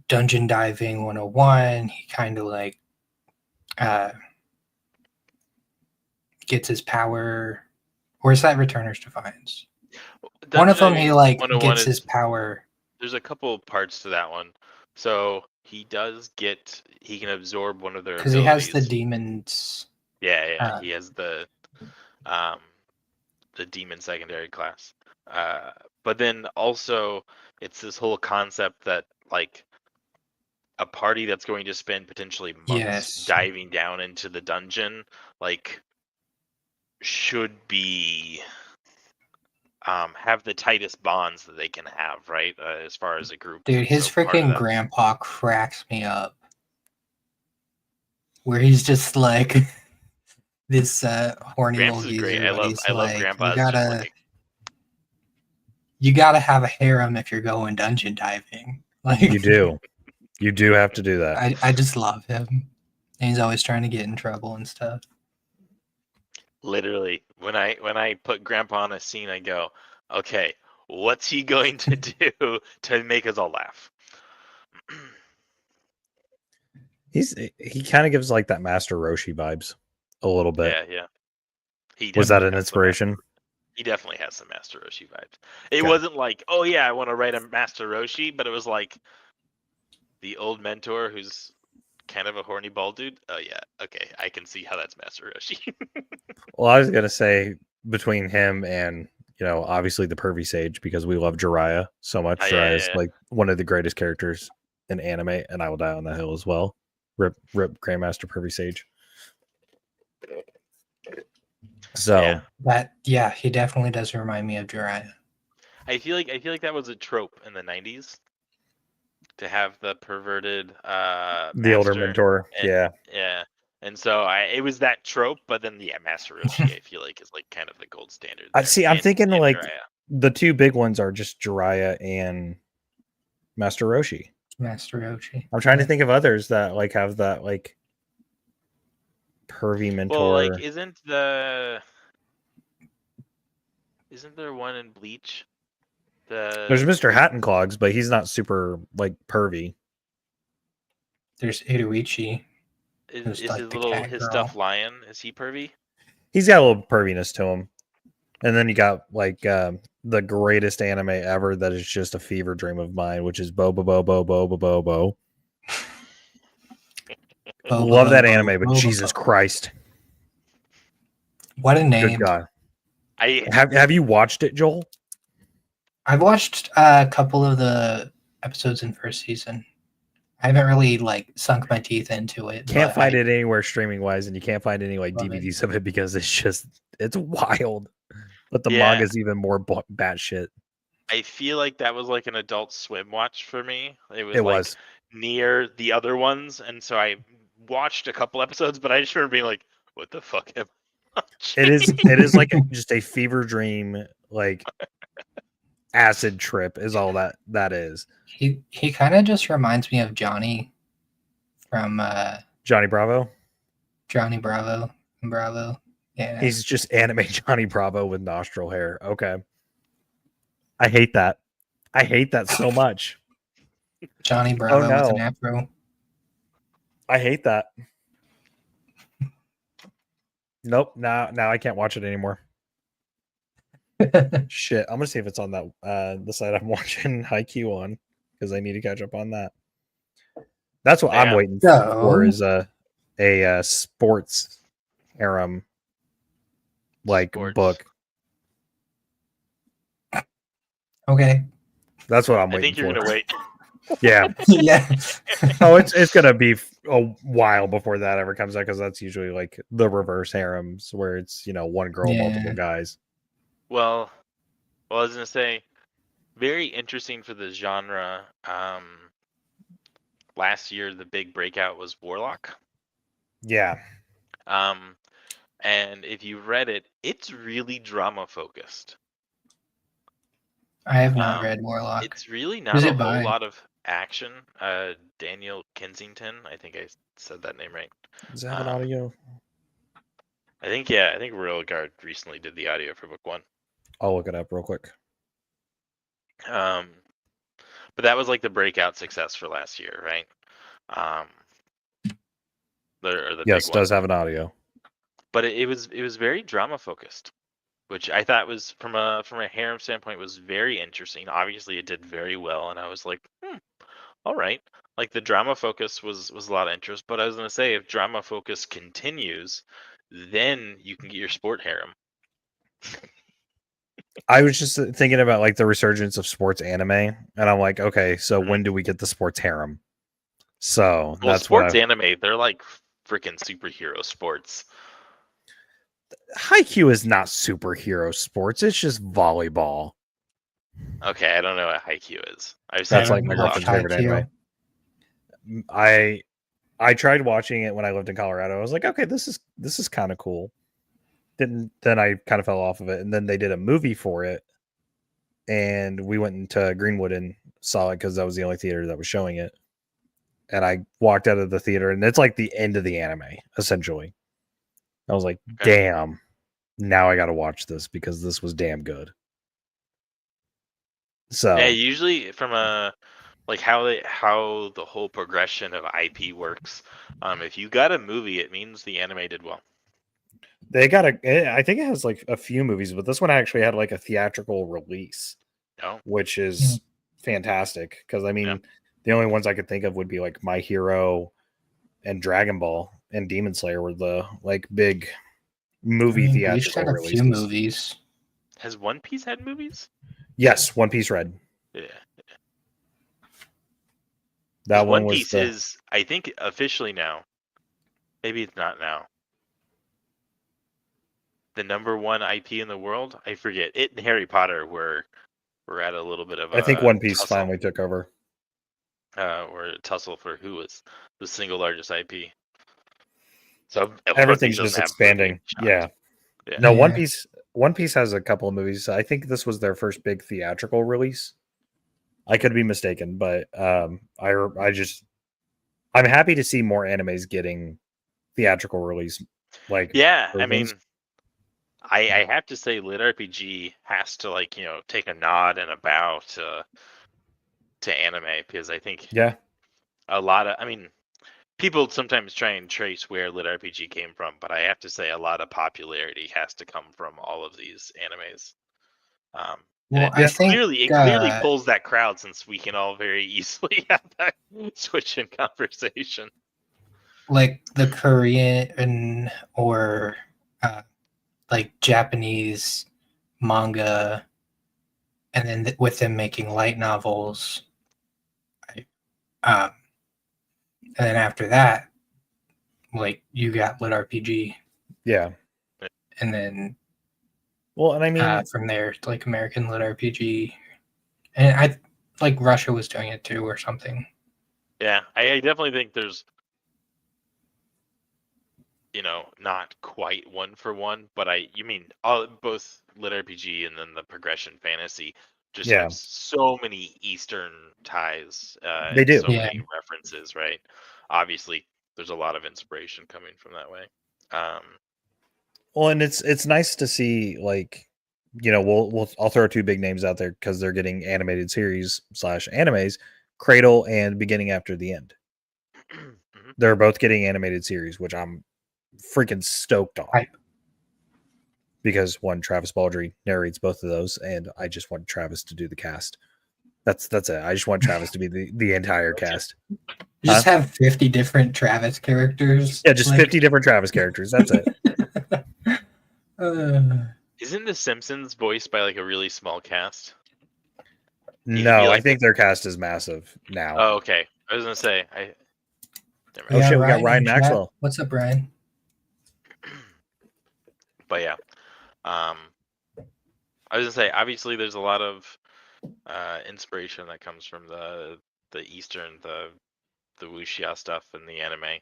Dungeon Diving 101. He kind of like gets his power. Or is that Returners Defiance? One of them, he like gets his power. There's a couple parts to that one. So he can absorb one of their abilities. Because he has the demons. Yeah. He has the demon secondary class. But then also it's this whole concept that like a party that's going to spend potentially months diving down into the dungeon, like, should be have the tightest bonds that they can have, right? As far as a group. Dude, his freaking grandpa cracks me up. Where he's just like this horny Gramps little is great. geezer. I love Grandpa. You gotta have a harem if you're going dungeon diving. Like you do. You do have to do that. I just love him. And he's always trying to get in trouble and stuff. Literally, when I put Grandpa on a scene, I go, okay, what's he going to do to make us all laugh? He kind of gives like that Master Roshi vibes a little bit. Yeah. Was that an inspiration? He definitely has some Master Roshi vibes. It wasn't like, oh yeah, I want to write a Master Roshi, but it was like the old mentor who's kind of a horny bald dude. Oh yeah, okay, I can see how that's Master Roshi. Well, I was gonna say between him and obviously the pervy sage, because we love Jiraiya so much. Jiraiya is like one of the greatest characters in anime, and I will die on that hill as well. Rip Grandmaster Pervy Sage. So he definitely does remind me of Jiraiya. I feel like that was a trope in the 90s to have the perverted the older mentor. Yeah. And so it was that trope, but then Master Roshi I feel like is like kind of the gold standard. I'm thinking like Jiraiya. The two big ones are just Jiraiya and Master Roshi. I'm trying to think of others that like have that like pervy mentor. Well, like isn't there one in Bleach? There's Mr. Hattenclogs, but he's not super like pervy. There's Iruichi. Is like his stuffed lion? Is he pervy? He's got a little perviness to him. And then you got like the greatest anime ever that is just a fever dream of mine, which is Bo Bo Bo Bo Bo Bo Bo Bo. Love that anime, but Jesus Christ. What a name. Good God. Have you watched it, Joel? I've watched a couple of the episodes in first season. I haven't really like sunk my teeth into it. Can't find it anywhere streaming wise, and you can't find any like DVDs of it because it's wild. But the manga is even more batshit. I feel like that was like an Adult Swim watch for me. It was near the other ones, and so I watched a couple episodes, but I just remember being like, "What the fuck am I watching?" It is like just a fever dream, like acid trip is all that is. He kind of just reminds me of Johnny from Johnny Bravo. Johnny Bravo. Yeah. He's just anime Johnny Bravo with nostril hair. Okay. I hate that. I hate that so much. Johnny Bravo with an afro. I hate that. Nope. Now I can't watch it anymore. Shit. I'm gonna see if it's on that the site I'm watching Haikyuu on, because I need to catch up on that. That's what I'm waiting for, is a sports harem book. Okay. That's what I'm waiting for. I think you're gonna wait. Yeah. Yeah. Oh, it's gonna be a while before that ever comes out, because that's usually like the reverse harems where it's one girl, multiple guys. Well, I was gonna say, very interesting for the genre. Last year, the big breakout was Warlock. Yeah. And if you read it, it's really drama focused. I have not read Warlock. It's really Who's not a it whole by? lot of action. Daniel Kensington, I think I said that name right. Does it have an audio? I think Royal Guard recently did the audio for book 1. I'll look it up real quick. But that was like the breakout success for last year, right? The Yes, big it does one. have an audio. But it was very drama focused, which I thought was from a harem standpoint was very interesting. Obviously, it did very well, and I was like, all right. Like the drama focus was a lot of interest. But I was gonna say, if drama focus continues, then you can get your sport harem. I was just thinking about like the resurgence of sports anime, and I'm like, okay, so when do we get the sports harem? So Well, that's sports what anime, they're like freaking superhero sports. Haikyuu is not superhero sports. It's just volleyball. Okay, I don't know what Haikyuu is. That's like my girlfriend's favorite anime. I tried watching it when I lived in Colorado. I was like, okay, this is kind of cool. Then I kind of fell off of it, and then they did a movie for it, and we went into Greenwood and saw it because that was the only theater that was showing it. And I walked out of the theater, and it's like the end of the anime, essentially. I was like, damn, now I got to watch this because this was damn good. So yeah, usually from a like how the whole progression of IP works. If you got a movie, it means the anime did well. They got I think it has like a few movies, but this one actually had like a theatrical release, which is fantastic. Because I mean, the only ones I could think of would be like My Hero and Dragon Ball and Demon Slayer were the like big movie theatrical had a releases. few movies. Has One Piece had movies? Yes, One Piece Red. Yeah. That one One was Piece is, I think, officially now. Maybe it's not now. The #1 IP in the world. I forget. It and Harry Potter were at a little bit of I think One Piece finally took over. Or a tussle for who was the single largest IP. So everything's just expanding. Yeah. No, One Piece has a couple of movies. I think this was their first big theatrical release. I could be mistaken, but I'm happy to see more animes getting theatrical release. Like, yeah, I mean, I have to say, Lit RPG has to take a nod and a bow to anime, because I think a lot of people sometimes try and trace where Lit RPG came from, but I have to say a lot of popularity has to come from all of these animes. Well, I think it clearly pulls that crowd, since we can all very easily have that switch in conversation. Like the Korean or like Japanese manga, and then with them making light novels, and then after that, like you got Lit RPG, and then and I mean from there, like American Lit RPG, and I like Russia was doing it too or something. Yeah, I definitely think there's not quite one for one, but you mean both Lit RPG and then the progression fantasy just have so many Eastern ties. They do. So many references, right? Obviously, there's a lot of inspiration coming from that way. Well, and it's nice to see, like, I'll throw two big names out there because they're getting animated series / animes, Cradle and Beginning After the End. They're both getting animated series, which I'm freaking stoked on. Because one, Travis Baldry narrates both of those, and I just want Travis to do the cast. That's it. I just want Travis to be the entire cast. Just have 50 different Travis characters. Yeah, just 50 different Travis characters. That's it. Isn't The Simpsons voiced by like a really small cast? No, I think their cast is massive now. Oh, okay. I was gonna say we got Ryan Maxwell. What's up, Ryan? But yeah, I was gonna say, obviously there's a lot of inspiration that comes from the Eastern, the wuxia stuff in the anime.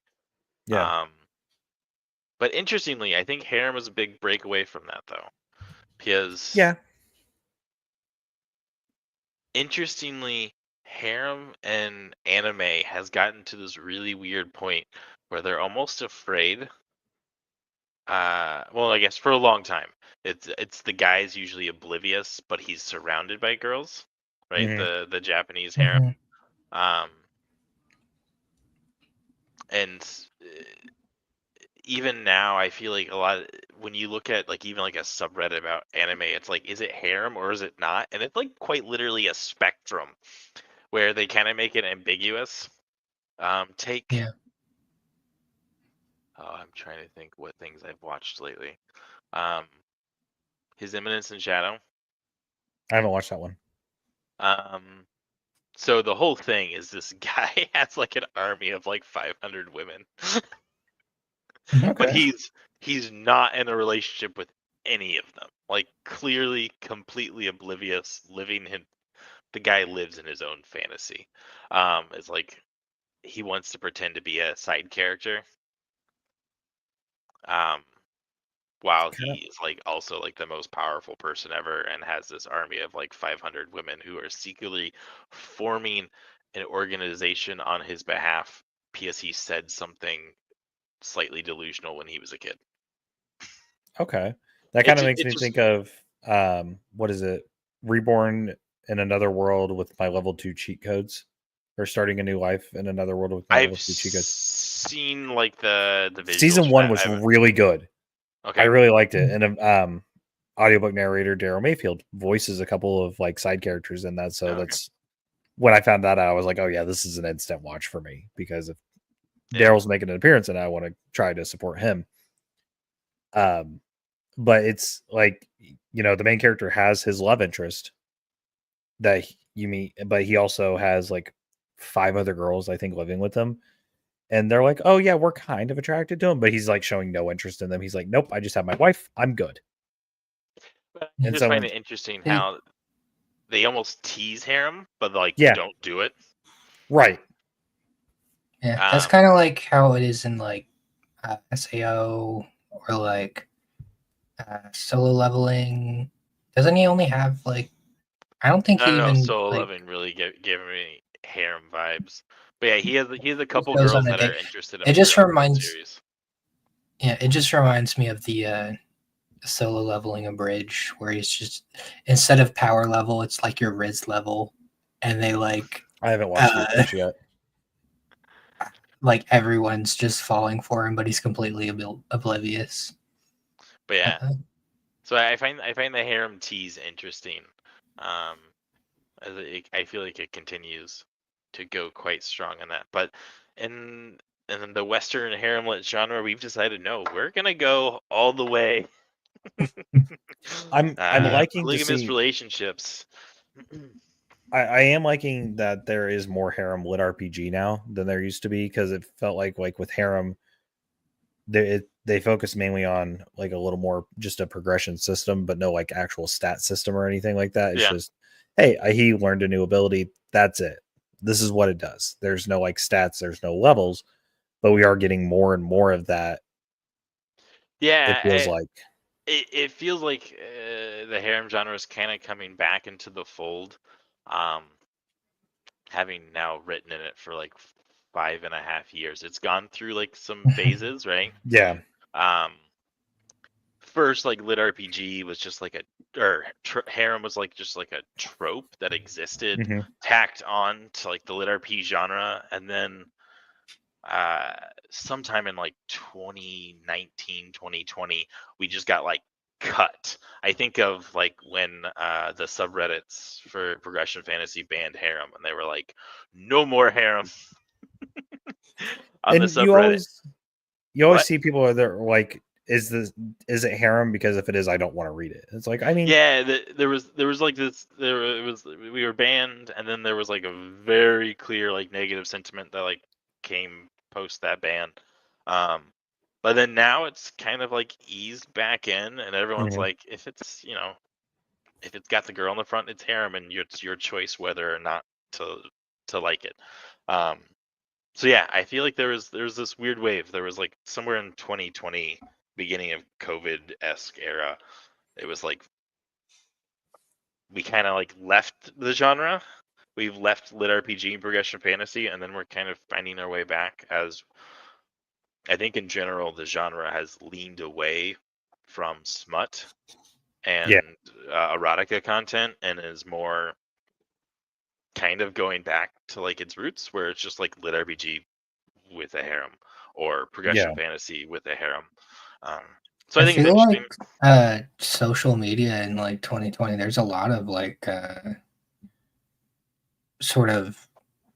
Yeah. But interestingly, I think harem was a big breakaway from that though, because Yeah. interestingly, harem and anime has gotten to this really weird point where they're almost afraid. Well, I guess for a long time, it's the guy's usually oblivious, but he's surrounded by girls, right? Mhm. The Japanese harem. Mhm. Um, and even now, I feel like a lot when you look at like even like a subreddit about anime, it's like, is it harem or is it not? And it's like quite literally a spectrum where they kind of make it ambiguous. Take Yeah. Oh, I'm trying to think what things I've watched lately. Um, His Eminence in Shadow. I haven't watched that one. So the whole thing is this guy has like an army of like 500 women, but Okay. he's not in a relationship with any of them. Like clearly, completely oblivious, living in the guy lives in his own fantasy. It's like he wants to pretend to be a side character. Um, while Kinda. he is like also like the most powerful person ever and has this army of like 500 women who are secretly forming an organization on his behalf because he said something slightly delusional when he was a kid. Okay. That kind It's of makes it's me just think of what is it? Reborn in Another World with my level 2 cheat codes, or starting a new life in another world with my I've level 2 cheat codes. seen like the visuals Season for 1 that. I was haven't. really good. I Okay. really liked it. And audiobook narrator Daryl Mayfield voices a couple of like side characters in that, so Oh, okay. that's when I found that out, I was like, oh yeah, this is an instant watch for me, because if Yeah. Daryl's making an appearance and I want to try to support him. But it's like, the main character has his love interest that you meet, but he also has like 5 other girls, I think, living with him. And they're like, oh, yeah, we're kind of attracted to him, but he's like showing no interest in them. He's like, nope, I just have my wife. I'm good. But I And just find so, it interesting See, how they almost tease harem, but like yeah, don't do it. right. yeah, that's Um, kind of like how it is in like SAO or like solo leveling. Doesn't he only have like? I don't think I don't he know. even Solo like Leveling really giving me harem vibes. But yeah, he has a just couple goes girls on a that are date. interested him It just throughout the reminds series. Yeah, it just reminds me of the solo leveling a bridge where he's just instead of power level, it's like your Riz level, and they I haven't watched the Bridge yet. like everyone's just falling for him, but he's completely oblivious. But yeah, Uh, so I find the harem tease interesting. Um, I feel like it continues to go quite strong in that. But in the Western haremlet genre, we've decided no, we're gonna go all the way. I'm liking to Polygamous see. relationships. I am liking that there is more harem lit RPG now than there used to be, because it felt like with harem, they focus mainly on like a little more just a progression system, but no like actual stat system or anything like that. It's Yeah. just, hey, he learned a new ability. That's it. This is what it does. There's no like stats. There's no levels, but we are getting more and more of that. It feels Yeah, like. it feels like the harem genre is kind of coming back into the fold. Um, Having now written in it for like 5.5 years, it's gone through like some phases, right? Yeah. Um, First, like lit RPG was just like harem was like just like a trope that existed Hmm. tacked on to like the lit RPG genre, and then sometime in like 2019 2020 we just got like cut. I think of like when the subreddits for progression fantasy banned harem and they were like, no more harem on the And subreddit. you always What? see people that are like, is it harem? Because if it is, I don't want to read it. It's like, I mean, Yeah, there was like this, we were banned, and then there was like a very clear like negative sentiment that like came post that ban. um but then now it's kind of like eased back in, and everyone's mhm. like, if it's if it's got the girl in the front, it's harem, and it's your choice whether or not to like it. So yeah, I feel like there was this weird wave. There was like somewhere in 2020, beginning of COVID-esque era, it was like we kind of like left the genre. We've left lit RPG and progression fantasy, and then we're kind of finding our way back as I think in general the genre has leaned away from smut and erotica content and is more kind of going back to like its roots, where it's just like lit RPG with a harem or progression fantasy with a harem. So I think it's feel interesting. like social media in like 2020, there's a lot of like sort of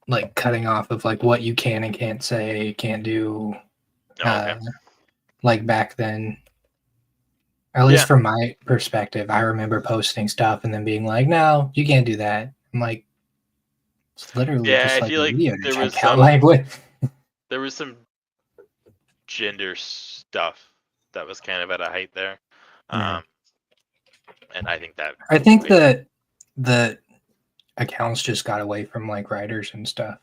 like cutting off of like what you can and can't say, can't do. Okay. Like back then, at least from my perspective, I remember posting stuff and then being like, "No, you can't do that." I'm like, it's literally just I like feel a like video to there check was out. some Like what? there was some gender stuff that was kind of at a height there, and I think that I think that the accounts just got away from like writers and stuff.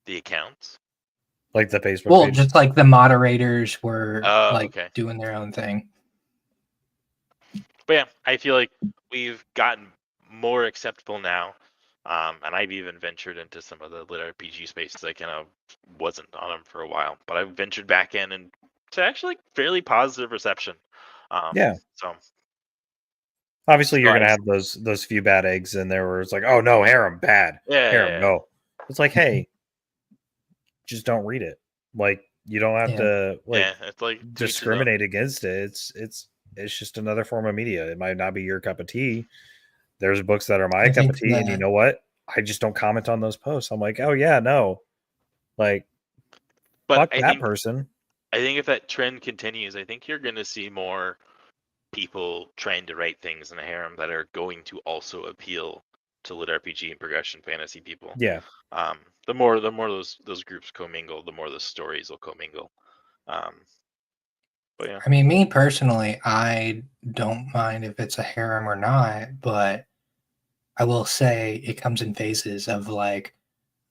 the accounts, like the Facebook well, page. just like the moderators were like doing their own thing. But yeah, I feel like we've gotten more acceptable now. And I've even ventured into some of the lit RPG spaces. I kind of wasn't on them for a while, but I've ventured back in and to actually fairly positive reception. So obviously you're gonna have those few bad eggs in there where it's like, oh no, harem bad, harem no. It's like, hey, just don't read it. Like you don't have to it's like discriminate against it. It's just another form of media. It might not be your cup of tea. There's books that are my cup of tea, and you know what? I just don't comment on those posts. I'm like, oh yeah, no, like, but fuck that person. I think if that trend continues, I think you're going to see more people trying to write things in a harem that are going to also appeal to lit RPG and progression fantasy people. Yeah. The more those groups commingle, the more the stories will commingle. But yeah. I mean, me personally, I don't mind if it's a harem or not, but I will say it comes in phases of like,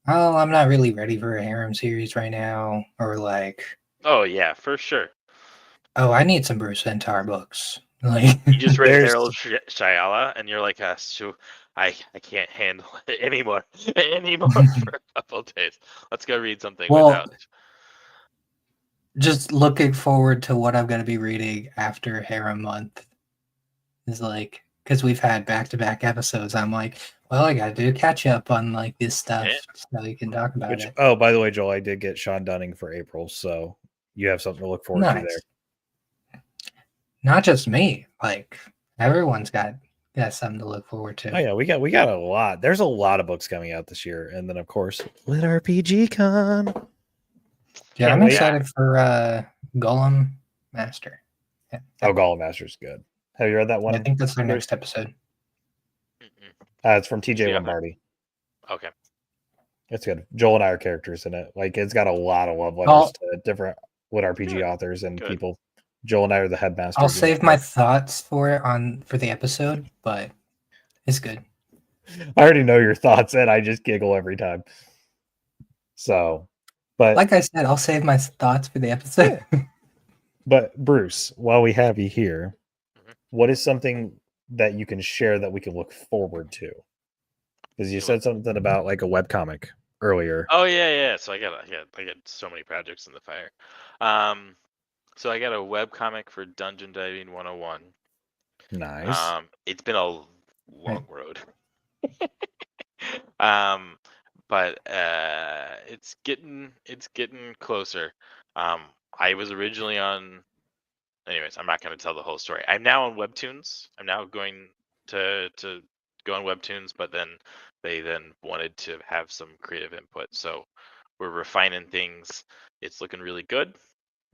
oh, I'm not really ready for a harem series right now, or like, oh yeah, for sure. Oh, I need some Bruce Sentar books. Like you just read Harold Shyala, and you're like, I can't handle it anymore for a couple of days. Let's go read something without. Just looking forward to what I'm going to be reading after Harem Month is like, because we've had back-to-back episodes. I'm like, well, I got to do catch up on like this stuff so we can talk about it. Oh, by the way, Joel, I did get Sean Dunning for April, so you have something to look forward to there. Not just me, like everyone's got something to look forward to. Oh yeah, we got a lot. There's a lot of books coming out this year, and then of course, Lit RPG Con. Yeah, I'm excited for Golem Master. Yeah. Oh, Golem Master's good. Have you read that one? I think that's our next episode. It's from TJ Lombardi. Okay. It's good. Joel and I are characters in it. Like it's got a lot of love letters to different lit RPG authors and people. Joel and I are the headmasters. I'll save my thoughts for it for the episode, but it's good. I already know your thoughts, and I just giggle every time. So, but like I said, I'll save my thoughts for the episode. But Bruce, while we have you here, what is something that you can share that we can look forward to? Because you said something about like a webcomic earlier. Oh yeah. So I got so many projects in the fire. So I got a webcomic for Dungeon Diving 101. Nice. It's been a long road. But it's getting closer. I was originally on. Anyways, I'm not going to tell the whole story. I'm now on Webtoons. I'm now going to go on Webtoons, but then they wanted to have some creative input, so we're refining things. It's looking really good.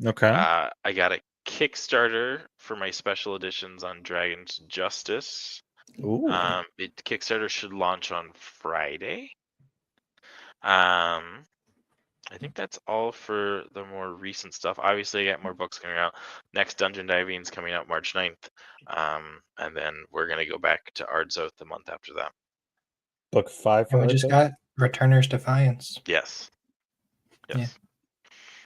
Okay. I got a Kickstarter for my special editions on Dragon's Justice. Ooh. Kickstarter should launch on Friday. I think that's all for the more recent stuff. Obviously, I got more books coming out. Next Dungeon Diving is coming out March 9th. And then we're going to go back to Ardzoth the month after that. Book 5 And for we just Ardzoth? got Returner's Defiance. Yes. Yeah.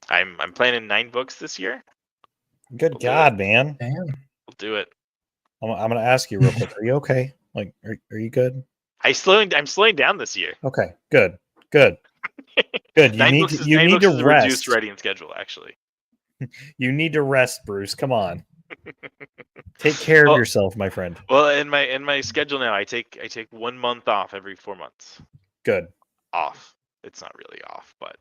I'm planning 9 books this year. Good God, man. Damn. We'll do it. I'm going to ask you real quick. Are you okay? Like, are you good? I'm slowing down this year. Okay, good. Good. Good. You need to a reduced rest. writing schedule, actually. You need to rest, Bruce. Come on. Take care of yourself, my friend. Well, in my schedule now, I take 1 month off every 4 months. Good. Off. It's not really off, but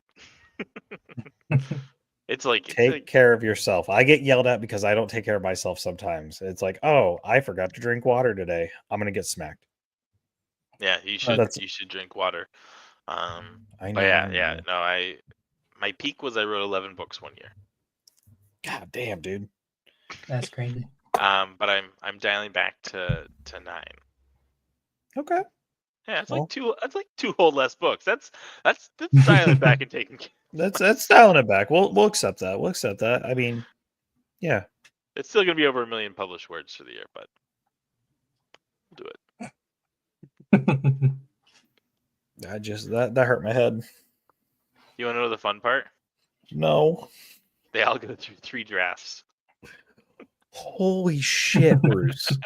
it's like take care of yourself. I get yelled at because I don't take care of myself sometimes. It's like, oh, I forgot to drink water today. I'm gonna get smacked. Yeah, you should drink water. I know. But yeah. No, my peak was I wrote 11 books 1 year. God damn, dude. That's crazy. But I'm dialing back to 9. Okay. Yeah, it's like 2 whole less books. That's dialing back and taking. That's dialing it back. We'll accept that. We'll accept that. I mean, yeah. It's still gonna be over 1 million published words for the year, but we'll do it. That hurt my head. You want to know the fun part? No. They all go through 3 drafts. Holy shit, Bruce.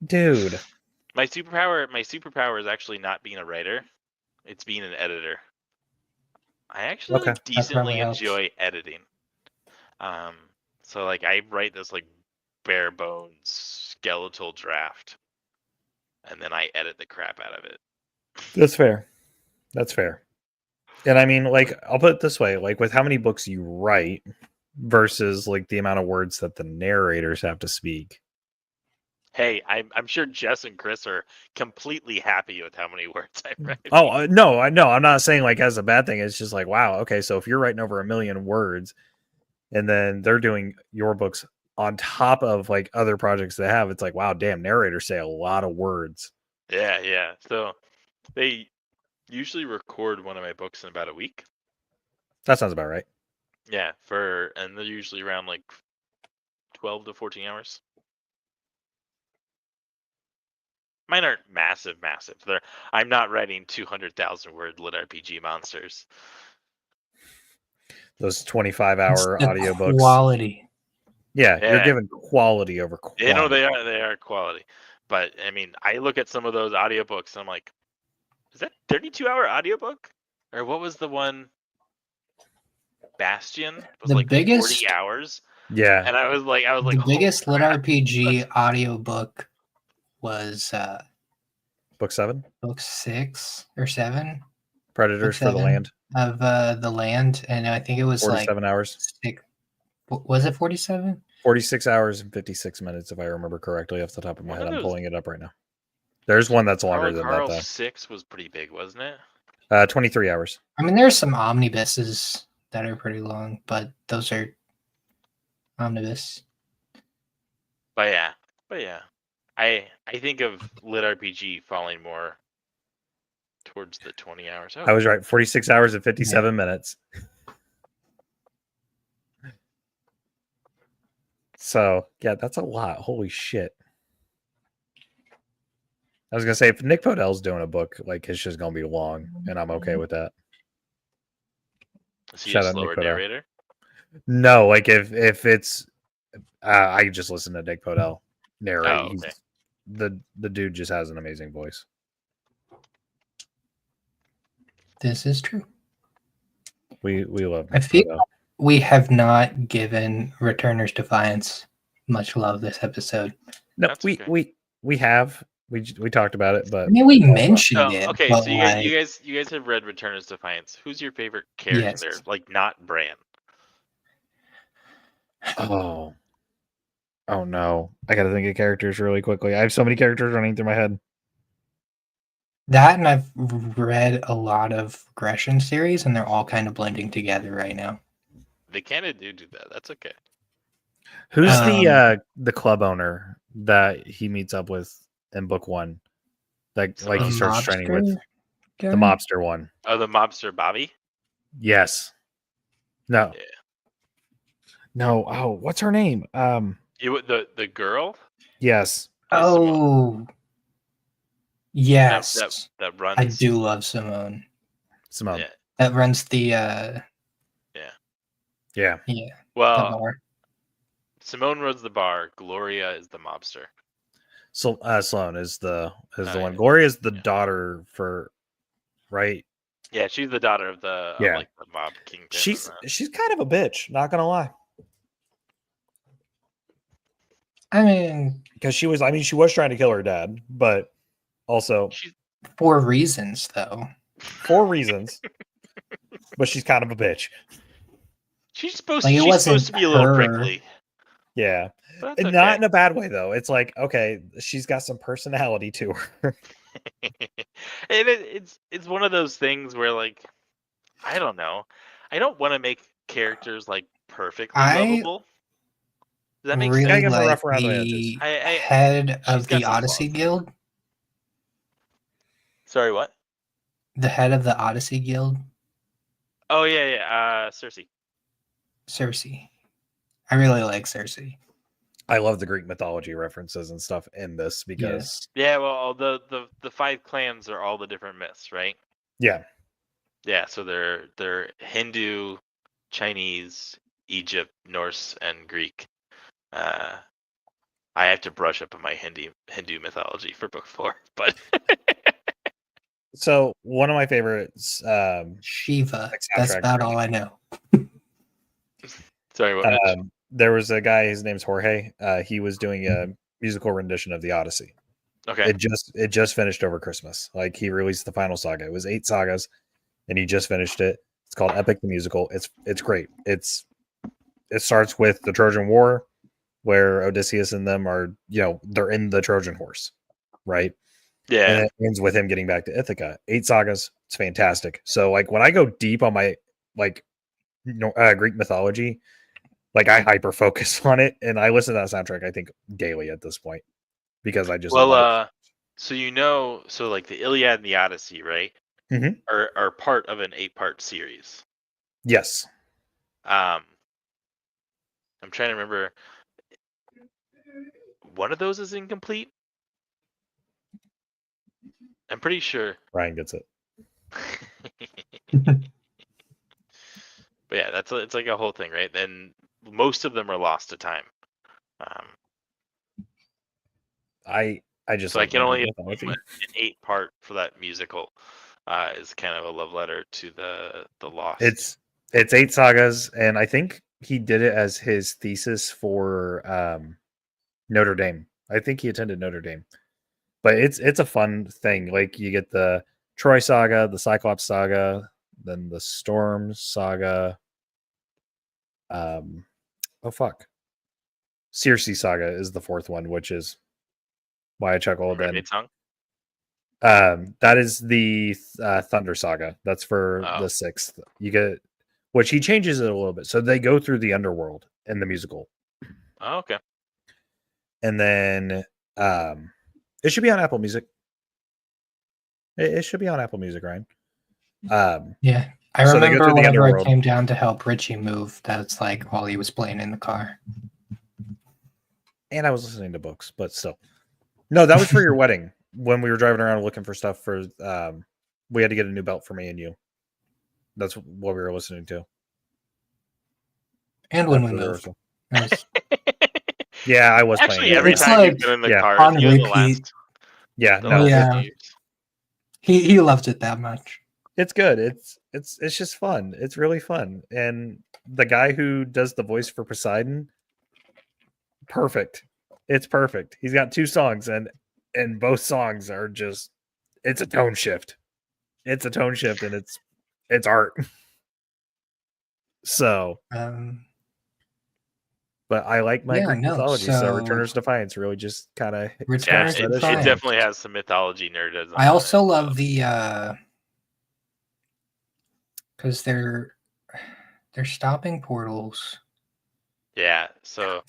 Dude. My superpower is actually not being a writer. It's being an editor. I actually decently enjoy editing. So like I write this like bare bones skeletal draft, and then I edit the crap out of it. That's fair. That's fair. And I mean, like, I'll put it this way, like with how many books you write versus like the amount of words that the narrators have to speak. Hey, I'm sure Jess and Chris are completely happy with how many words I write. Oh, no, I know. I'm not saying like as a bad thing. It's just like, wow, okay, so if you're writing over 1 million words and then they're doing your books on top of like other projects they have, it's like, wow, damn, narrators say a lot of words. Yeah. So they usually record one of my books in about a week. That sounds about right. Yeah, and they're usually around like 12 to 14 hours. Mine aren't massive. I'm not writing 200,000 word lit RPG monsters. Those 25-hour audiobooks. Quality. Yeah, you're giving quality over quality. You know, they are quality. But I mean, I look at some of those audiobooks and I'm like, is that 32-hour audiobook? Or what was the one? Bastion was the like biggest 40 hours. Yeah. And I was like, the biggest lit RPG audiobook was book 7? Book 6 or 7. Predators for the Land. Of the Land, and I think it was 47 hours. Was it 47? 46 hours and 56 minutes, if I remember correctly off the top of my head. I'm pulling it up right now. There's one that's longer than that, though. 6 was pretty big, wasn't it? 23 hours. I mean, there's some omnibuses that are pretty long, but those are omnibus. But yeah. I think of lit RPG falling more towards the 20 hours. I was right. 46 hours and 57 minutes. So, yeah, that's a lot. Holy shit. I was going to say, if Nick Podell's doing a book, like, it's just going to be long, and I'm okay with that. Is he a slower narrator? No, like, if it's... I just listen to Nick Podell narrate. Oh, okay. The dude just has an amazing voice. This is true. We love Nick Podell. We have not given Returner's Defiance much love this episode. No, we have. We talked about it, but I mean, we mentioned it. Okay, so you guys have read Returner's Defiance. Who's your favorite character there? Like, not Bran. Oh no! I gotta think of characters really quickly. I have so many characters running through my head. That, and I've read a lot of Regression series, and they're all kind of blending together right now. They kind of do that. That's okay. Who's the club owner that he meets up with in book 1? Like he starts training with the mobster one. Oh, the mobster Bobby? Yes. No. Yeah. No. Oh, what's her name? The girl. Yes. Is Simone. Oh, yes. That runs. I do love Simone. Simone. Yeah. That runs the Yeah. Yeah. the Well, bar. Simone runs the bar. Gloria is the mobster. So Sloane is the one. Yeah. Gloria is the Yeah. daughter for, right? Yeah, she's the daughter of the Yeah. like the mob kingpin. She's kind of a bitch, not gonna lie. I mean, Because she was trying to kill her dad, but also for reasons though. 4 reasons. But she's kind of a bitch. She's supposed Like, it she's supposed to wasn't be a little her. prickly. Yeah. But And that's not okay. in a bad way though. It's like, okay, she's got some personality to her. It's one of those things where, like, I don't know. I don't want to make characters like perfectly lovable. Does that make really sense? Give her a like rough around the edges. the I head she's of got the some Odyssey flaws. Guild. Sorry, what? The head of the Odyssey Guild, Oh yeah. Cersei. Cersei. I really like Cersei. I love the Greek mythology references and stuff in this because Yes. Yeah, well, the 5 clans are all the different myths, right? yeah. Yeah, so they're Hindu, Chinese, Egypt, Norse, and Greek. I have to brush up on my Hindu mythology for book 4, but So one of my favorites, Shiva. like That's soundtrack about for all me. I know. sorry, what? Mitch? There was a guy, his name's Jorge. He was doing a musical rendition of the Odyssey. Okay. It just finished over Christmas. Like, he released the final saga. It was 8 sagas, and he just finished it. It's called Epic the Musical. It's great. It starts with the Trojan War, where Odysseus and them are, they're in the Trojan horse, right? Yeah. And it ends with him getting back to Ithaca. 8 sagas. It's fantastic. So, like, when I go deep on my Greek mythology, like, I hyper focus on it, and I listen to that soundtrack, I think, daily at this point, because I just love it. So like the Iliad and the Odyssey, right? Mhm. Are part of an 8-part series. Yes. I'm trying to remember. One of those is incomplete. I'm pretty sure. Ryan gets it. But yeah, it's like a whole thing, right? And most of them are lost to time. I just So I like can only mythology. an 8-part for that musical is kind of a love letter to the lost. It's 8 sagas, and I think he did it as his thesis for Notre Dame. I think he attended Notre Dame. But it's a fun thing. Like, you get the Troy saga, the Cyclops saga, then the Storm saga. Circe saga is the 4th one, which is why I chuckled. Then Song? that is the Thunder saga. That's for the 6th. You get, which he changes it a little bit. So they go through the underworld in the musical. Oh, okay. And then it should be on Apple Music. It should be on Apple Music, Ryan. Yeah. I So they go remember through the whenever I underworld. came down to help Richie move, that's like while he was playing in the car. And I was listening to books, but still. No, that was for your wedding when we were driving around looking for stuff for we had to get a new belt for me and you. That's what we were listening to. And when we moved. Yeah, I was actually playing. Every It's time like you've been in the yeah, car, on even the repeat. last, Yeah, the no, last Yeah. few years. He loved it that much. it's good. It's just fun. It's really fun. And the guy who does the voice for Poseidon, perfect. It's perfect. He's got 2 songs, and both songs are just, it's a tone shift. It's a tone shift, and it's art. So, but I like my Greek mythology. So Returners Defiance really just kind of It definitely has some mythology nerdism. I also love the because they're stopping portals. Yeah, so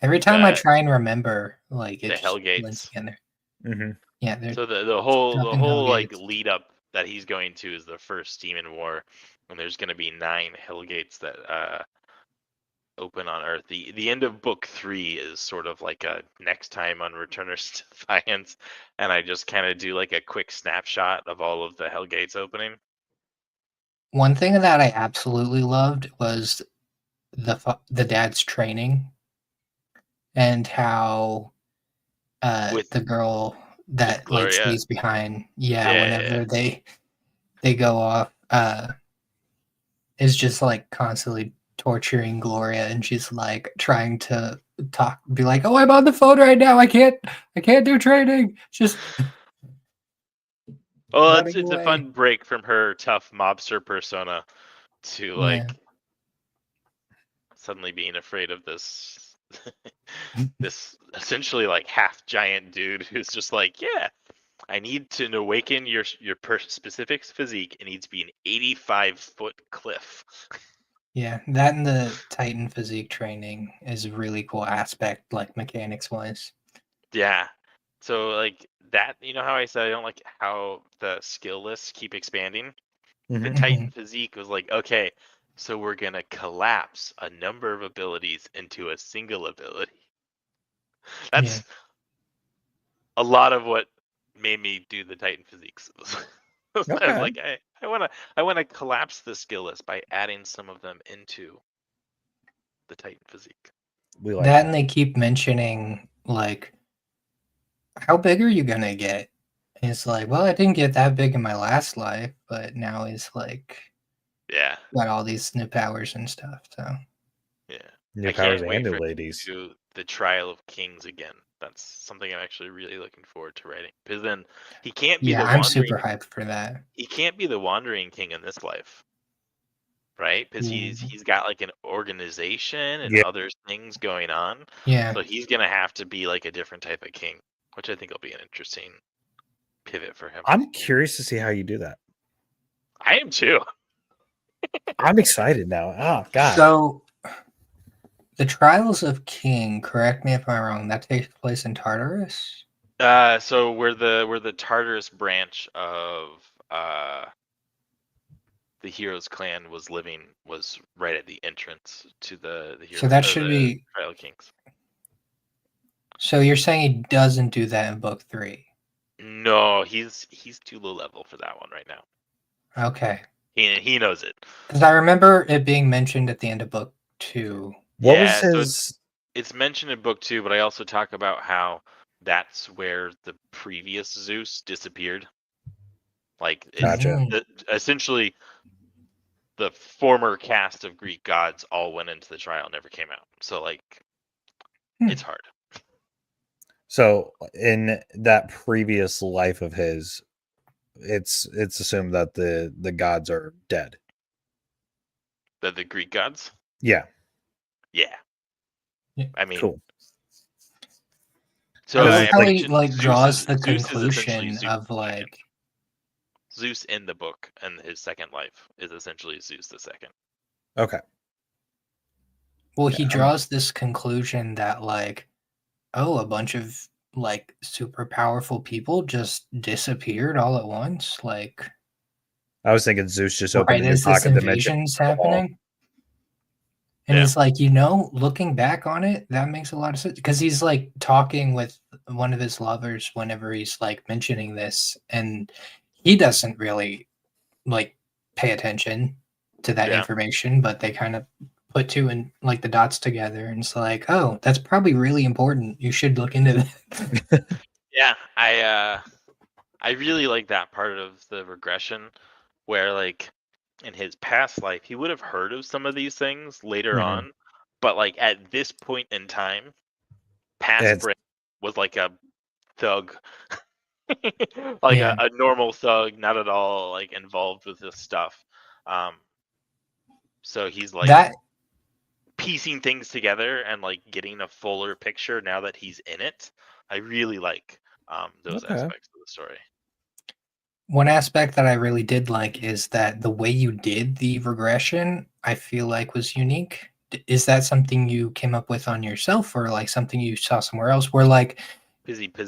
every time I try and remember, like, the it's Hell Gates linked together. Mm-hmm. Yeah. So the whole like lead up that he's going to is the first Demon War, and there's going to be 9 Hellgates that open on Earth. The end of book 3 is sort of like a next time on Returners to Defiance, and I just kind of do like a quick snapshot of all of the Hellgates opening. One thing that I absolutely loved was the dad's training and how With the girl that like Gloria. stays behind, Yeah. whenever they go off, is just like constantly torturing Gloria, and she's like trying to be like, "Oh, I'm on the phone right now. I can't do training." Just Well, running it's a away. fun break from her tough mobster persona to like suddenly being afraid of this this essentially like half giant dude who's just like, yeah, I need to awaken your specific physique. It needs to be an 85-foot cliff. Yeah, that and the Titan physique training is a really cool aspect, like mechanics wise. Yeah. So like that, you know how I said I don't like how the skill lists keep expanding? The Titan physique was like, okay, so we're gonna collapse a number of abilities into a single ability. That's a lot of what made me do the Titan physiques. I was Okay. like, I wanna collapse the skill list by adding some of them into the Titan physique. We like That and they keep mentioning like, how big are you gonna get? And it's like, well, I didn't get that big in my last life, but now he's like Yeah, got all these new powers and stuff. So yeah. new I powers can't and wait new for ladies. to do the Trial of Kings again. That's something I'm actually really looking forward to writing. Because then he can't be yeah, the I'm wandering. super hyped for that. He can't be the wandering king in this life, right? Because he's got like an organization and Yeah. other things going on. Yeah. So he's gonna have to be like a different type of king, which I think will be an interesting pivot for him. I'm curious to see how you do that. I am too. I'm excited now. Oh God. So the Trials of King, correct me if I'm wrong, that takes place in Tartarus? So we're the Tartarus branch of the Heroes clan was right at the entrance to the Heroes. So that should the be. Trial of Kings. So you're saying he doesn't do that in book 3? No, he's too low level for that one right now. Okay. He knows it. Because I remember it being mentioned at the end of book 2. What was his? So it's mentioned in book 2, but I also talk about how that's where the previous Zeus disappeared. Like, Gotcha. Essentially, the former cast of Greek gods all went into the trial, never came out. So, like, it's hard. So in that previous life of his, it's assumed that the gods are dead. The Greek gods? Yeah. Yeah. I mean, cool. So I I he like draws the Zeus is essentially conclusion Zeus of like Zeus in the book, and his second life is essentially Zeus the second. Okay. Well, he draws this conclusion that like, oh, a bunch of like super powerful people just disappeared all at once. Like, I was thinking Zeus just opened right a new as this pocket dimension. invasion's happening. And he's like, looking back on it, that makes a lot of sense. Because he's like talking with one of his lovers whenever he's like mentioning this, and he doesn't really like pay attention to that information, but they kind of put two and like the dots together, and it's like, oh, that's probably really important. You should look into that. Yeah, I really like that part of the regression, where like in his past life he would have heard of some of these things later on, but like at this point in time, past Brent was like a thug. Like a normal thug, not at all like involved with this stuff. So he's like that piecing things together and like getting a fuller picture now that he's in it. I really like those aspects of the story. one aspect that I really did like is that the way you did the regression, I feel like was unique. Is that something you came up with on yourself, or like something you saw somewhere else where like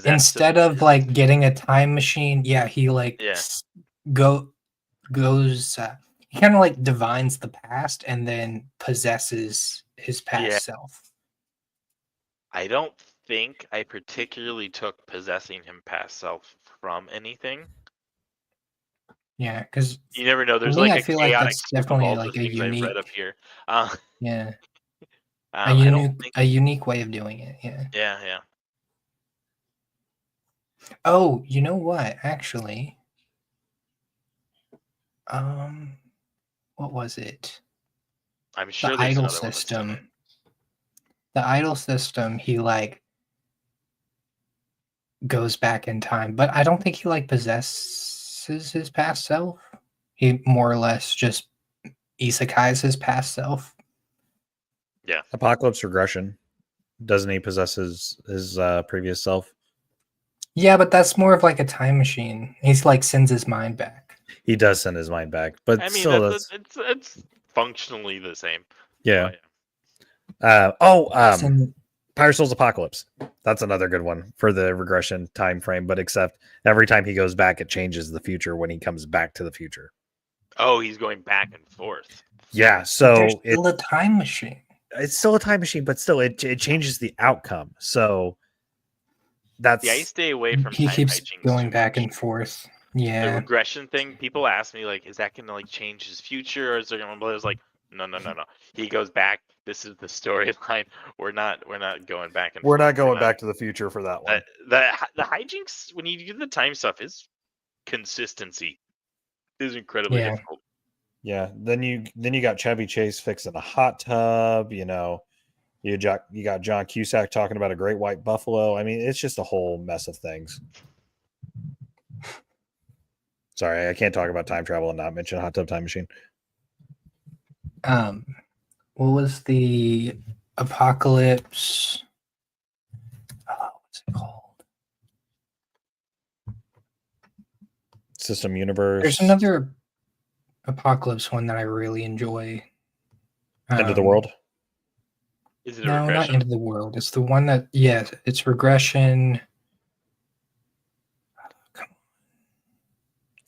instead of like getting a time machine, he like goes he kind of like divines the past and then possesses his past Yeah. self. I don't think I particularly took possessing him past self from anything. Yeah, because You never know. for There's me, like I a feel like chaotic that's soup of definitely all the like a things I've read up unique, here. yeah, I don't think. a unique way of doing it. Yeah. Yeah. Oh, you know what? Actually, what was it? I'm The sure there's idol another one that's done it. system. The idol system. He like goes back in time, but I don't think he like possesses his past self. He more or less just isekais his past self. Yeah. Apocalypse regression. Doesn't he possess his previous self? Yeah, but that's more of like a time machine. He's like sends his mind back. He does send his mind back, but I mean, still, that's it's functionally the same. yeah. But, Send, Pyre Souls Apocalypse. That's another good one for the regression time frame, but except every time he goes back, it changes the future when he comes back to the future. oh, he's going back and forth. Yeah, there's so still a time machine. it's still a time machine, but still it changes the outcome. So that's Yeah, I stay away from He time keeps hijinks going too back much. and forth. The Yeah, regression thing, people ask me like, is that gonna like change his future, or is there gonna? But it's like, no. He goes back. This is the storyline. We're not going back and we're forth. not going back to the future for that one. The hijinks when you do the time stuff is consistency is incredibly yeah. difficult. Yeah, then you got Chevy Chase fixing a hot tub. You got John Cusack talking about a great white buffalo. I mean, it's just a whole mess of things. Sorry, I can't talk about time travel and not mention hot tub time machine. What was the apocalypse? Oh, what's it called? System universe. There's another apocalypse one that I really enjoy. End of the world. Is it a No, not regression? End of the World. It's the one that, yes, it's regression.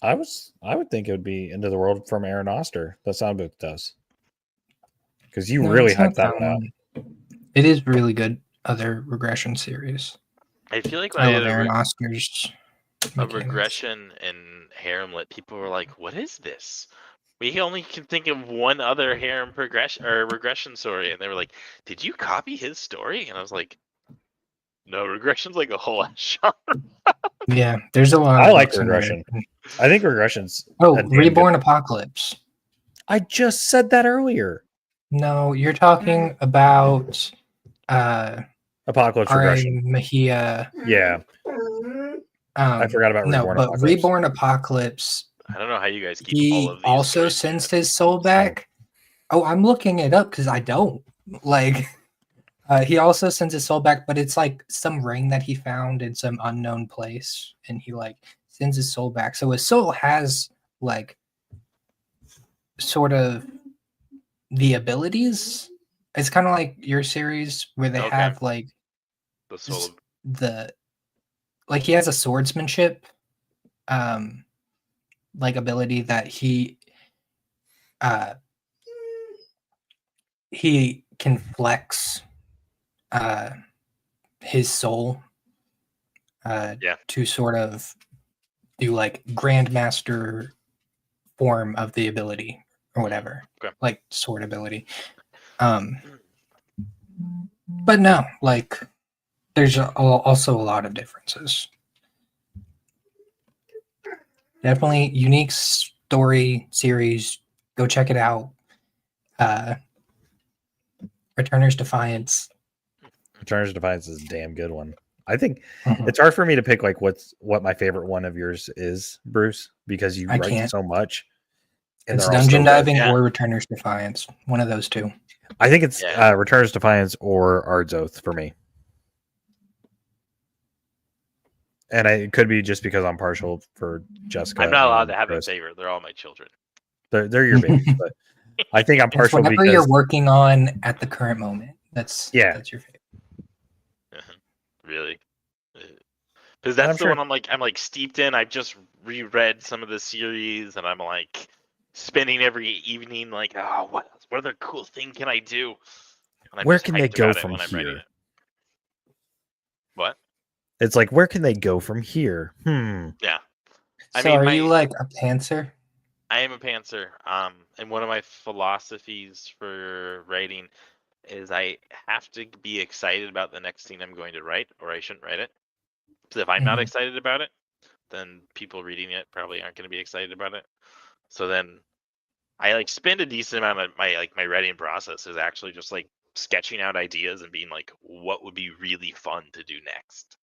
I would think it would be End of the World from Aaron Oster. That soundbook does. Because you No, really it's not hyped that one out. It is really good. Other regression series. I feel like when I I love did Aaron Oster's a mechanics. regression in Haremlit, people were like, "What is this?" We only can think of one other harem progression or regression story, and they were like, "Did you copy his story?" And I was like, "No, regression's like a whole ass genre." Yeah, there's a lot I of like books in there. regression. I think regression's Oh, a damn Reborn good- Apocalypse. I just said that earlier. No, you're talking about Apocalypse R.A. regression. Mejia. Yeah, I forgot about No, Reborn but Apocalypse. Reborn Apocalypse, I don't know how you guys keep all he of these also stories sends together. his soul back. Oh, I'm looking it up because I don't. Like, he also sends his soul back, but it's like some ring that he found in some unknown place, and he like sends his soul back. So his soul has like sort of the abilities. It's kind of like your series where they Okay. have like The soul of the like he has a swordsmanship like ability that he can flex his soul Yeah. to sort of do like grandmaster form of the ability or whatever. Okay. Like sword ability. But no, like there's also a lot of differences. Definitely unique story series. Go check it out. Returners Defiance. Returners Defiance is a damn good one. I think it's hard for me to pick like what my favorite one of yours is, Bruce, because you write can't. so much. And It's they're all Dungeon so good. Diving Yeah. or Returners Defiance. One of those two. I think it's Yeah. Returners Defiance or Ard's Oath for me. And it could be just because I'm partial for Jessica. I'm not allowed to and have Chris. a favorite. They're all my children. They're your babies, but I think I'm It's partial whatever because you're working on at the current moment. That's your favorite. Really? Because that's I'm the sure- one I'm like steeped in. I've just reread some of the series, and I'm like, spending every evening like, oh, what other cool thing can I do? And I'm Where just can they hyped go about it from when I'm writing here? it. What? It's like, where can they go from here? Yeah. I So mean, are you like a pantser? I am a pantser. And one of my philosophies for writing is I have to be excited about the next scene I'm going to write, or I shouldn't write it. Because if I'm not Mhm. excited about it, then people reading it probably aren't going to be excited about it. So then I like spend a decent amount of my writing process is actually just like sketching out ideas and being like, what would be really fun to do next.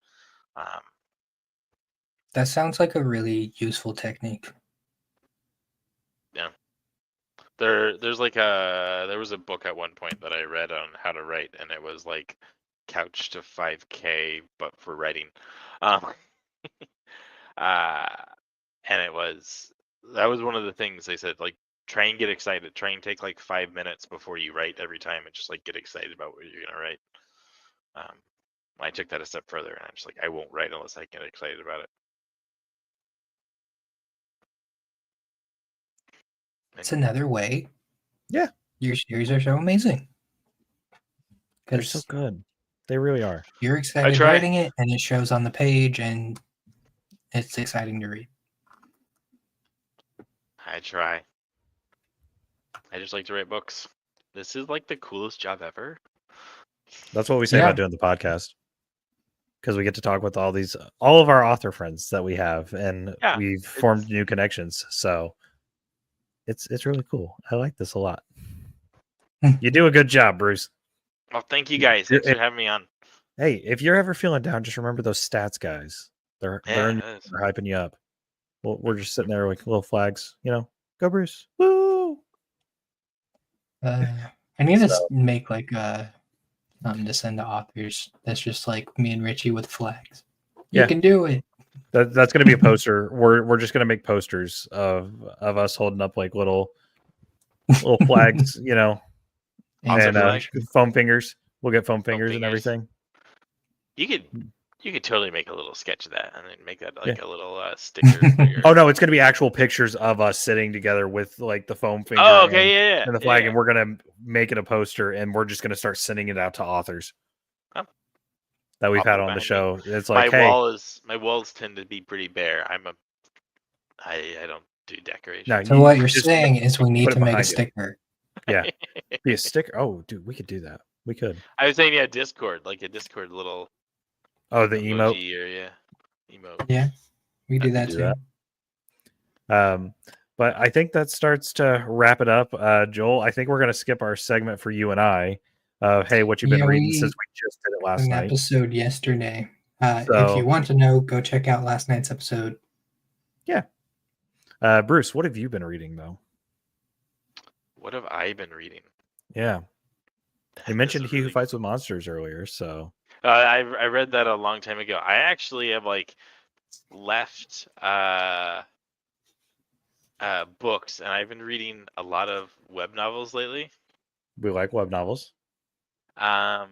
That sounds like a really useful technique. Yeah. There was a book at one point that I read on how to write, and it was like Couch to 5K, but for writing. Um, uh, and that was one of the things they said, like, try and get excited. Try and take like 5 minutes before you write every time, and just like get excited about what you're gonna write. I took that a step further, and I'm just like, I won't write unless I get excited about it. It's another way. Yeah. Your series are so amazing. They're so good. They really are. You're excited writing it, and it shows on the page, and it's exciting to read. I try. I just like to write books. This is like the coolest job ever. That's what we say about doing the podcast. Because we get to talk with all of our author friends that we have, and we've formed new connections. So it's really cool. I like this a lot. You do a good job, Bruce. Well, thank you guys. Thanks for having me on. Hey, if you're ever feeling down, just remember those stats guys. They're hyping you up. Well, we're just sitting there like little flags, Go Bruce. Woo! I need to make like something to send to authors. That's just like me and Richie with flags. You can do it. That's going to be a poster. We're just going to make posters of us holding up like little flags, and foam fingers. We'll get foam fingers and everything. You could totally make a little sketch of that and then make that like a little sticker. Oh no, it's going to be actual pictures of us sitting together with like the foam finger and the flag, and we're going to make it a poster, and we're just going to start sending it out to authors that we've had on the show. It's like, my walls tend to be pretty bare. I don't do decorations. No, so what you're saying is we need to make a sticker. Yeah, be a sticker. Oh, dude, we could do that. We could. I was saying, Discord, like a Discord little. Oh, the emote. Emote. Yeah, we do that too. But I think that starts to wrap it up. Joel, I think we're going to skip our segment for you and I. Hey, what you've been reading since we just did it last night. An episode yesterday. If you want to know, go check out last night's episode. Yeah. Bruce, what have you been reading though? What have I been reading? Yeah. You mentioned He Who Fights with Monsters earlier, so. I read that a long time ago. I actually have like left books, and I've been reading a lot of web novels lately. We like web novels. I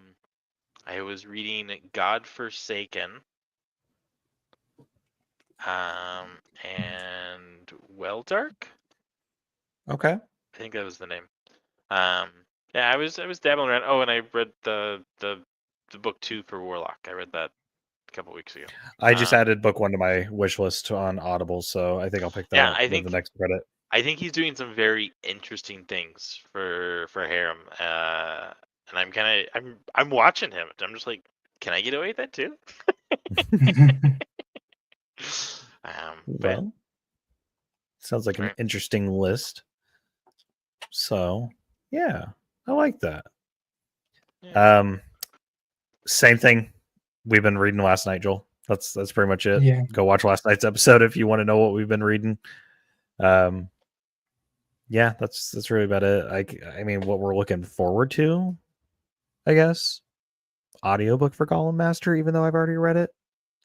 was reading God Forsaken, and Well Dark. Okay. I think that was the name. Yeah, I was dabbling around. Oh, and I read the book 2 for Warlock. I read that a couple weeks ago. I just added book 1 to my wish list on Audible, so I think I'll pick that up with the next credit. I think he's doing some very interesting things for Harem, and I'm watching him. I'm just like, can I get away with that too? Well, sounds like an interesting list. So, yeah, I like that. Yeah. Same thing we've been reading last night, Joel. That's pretty much it. Yeah. Go watch last night's episode if you want to know what we've been reading. Yeah, that's really about it. I mean, what we're looking forward to, I guess, audiobook for Golem Master, even though I've already read it,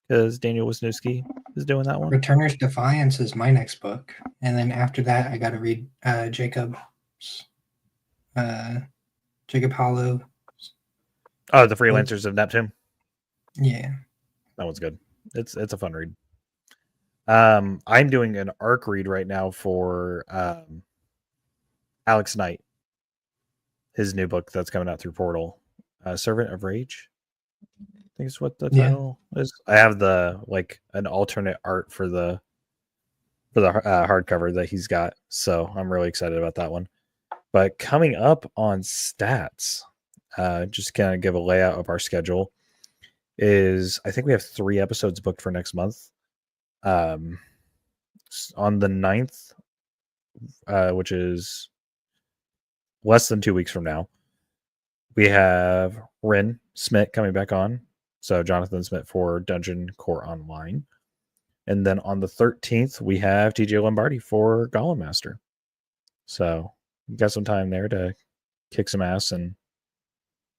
because Daniel Wisniewski is doing that one. Returner's Defiance is my next book, and then after that, I got to read Jacob Hollow. Oh, the Freelancers of Neptune. Yeah, that one's good. It's a fun read. I'm doing an arc read right now for Alex Knight, his new book that's coming out through Portal, Servant of Rage. I think is what the title is. I have an alternate art for the hardcover that he's got, so I'm really excited about that one. But coming up on stats, just kind of give a layout of our schedule. Is I think we have 3 episodes booked for next month. On the 9th, which is less than 2 weeks from now, we have Rin Smith coming back on. So Jonathan Smith for Dungeon Core Online. And then on the 13th, we have TJ Lombardi for Golem Master. So you got some time there to kick some ass and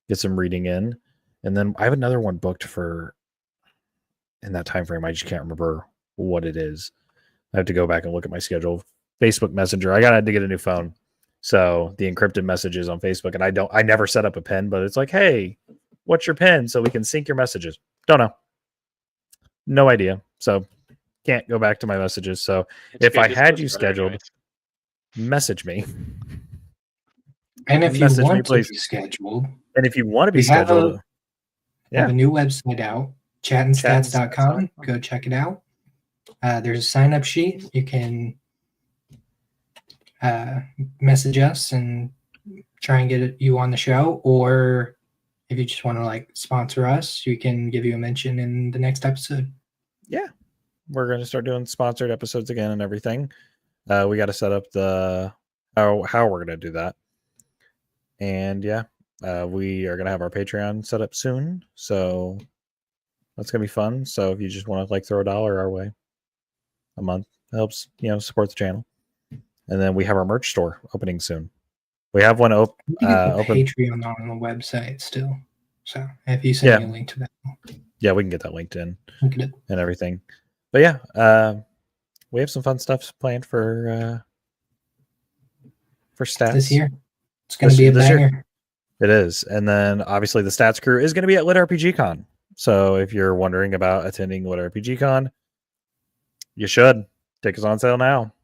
get some reading in. And then I have another one booked for in that time frame. I just can't remember what it is. I have to go back and look at my schedule. Facebook Messenger. I got to get a new phone. So the encrypted messages on Facebook, and I never set up a pin, but it's like, hey, what's your pin? So we can sync your messages. Don't know. No idea. So can't go back to my messages. So if I had you scheduled, message me. And if you want to be scheduled. And if you want to be scheduled, have a new website out, chattinstats.com. Go check it out. There's a sign-up sheet. You can message us and try and get you on the show, or if you just want to sponsor us, we can give you a mention in the next episode. Yeah, we're going to start doing sponsored episodes again and everything. We got to set up the how we're going to do that, and we are going to have our Patreon set up soon, so that's going to be fun. So if you just want to throw $1 our way a month, it helps support the channel. And then we have our merch store opening soon. We have one open. Patreon on the website still. So if you send me a link to that. Yeah, we can get that linked in and everything. But we have some fun stuff planned for stats this year. It's going to be a banger. Year. It is. And then obviously the stats crew is going to be at Lit RPG Con. So if you're wondering about attending Lit RPG Con, you should. Tickets on sale now.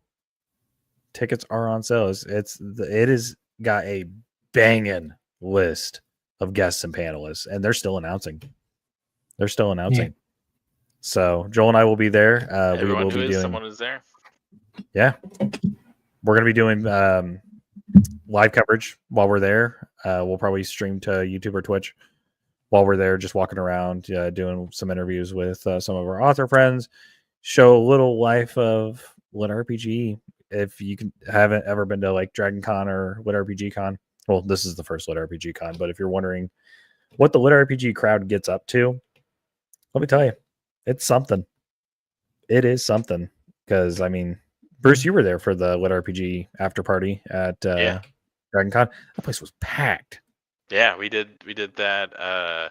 Tickets are on sale. It is got a banging list of guests and panelists, and they're still announcing. Yeah. So Joel and I will be there. We will be doing. Someone is there. Yeah, we're going to be doing live coverage while we're there. We'll probably stream to YouTube or Twitch while we're there, just walking around, doing some interviews with some of our author friends. Show a little life of Lit RPG. If you haven't ever been to Dragon Con or Lit RPG Con, well, this is the first Lit RPG Con, but if you're wondering what the Lit RPG crowd gets up to, let me tell you, it's something. It is something. Because, Bruce, you were there for the Lit RPG after party at Dragon Con. That place was packed. Yeah, we did that,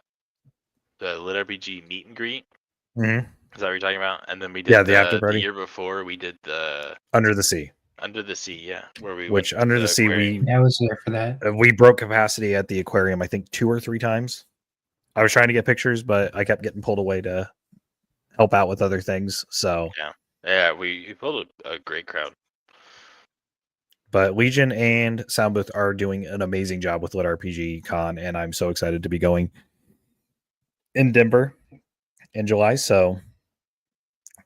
the Lit RPG meet and greet. Mm-hmm. Is that what you're talking about? And then we did the after party. The year before we did the Under the Sea. Under the Sea, yeah. Which Under the Sea aquarium. I was there for that. We broke capacity at the aquarium, I think 2 or 3 times. I was trying to get pictures, but I kept getting pulled away to help out with other things. So we pulled a great crowd. But Legion and Soundbooth are doing an amazing job with Lit RPG Con, and I'm so excited to be going in Denver in July. So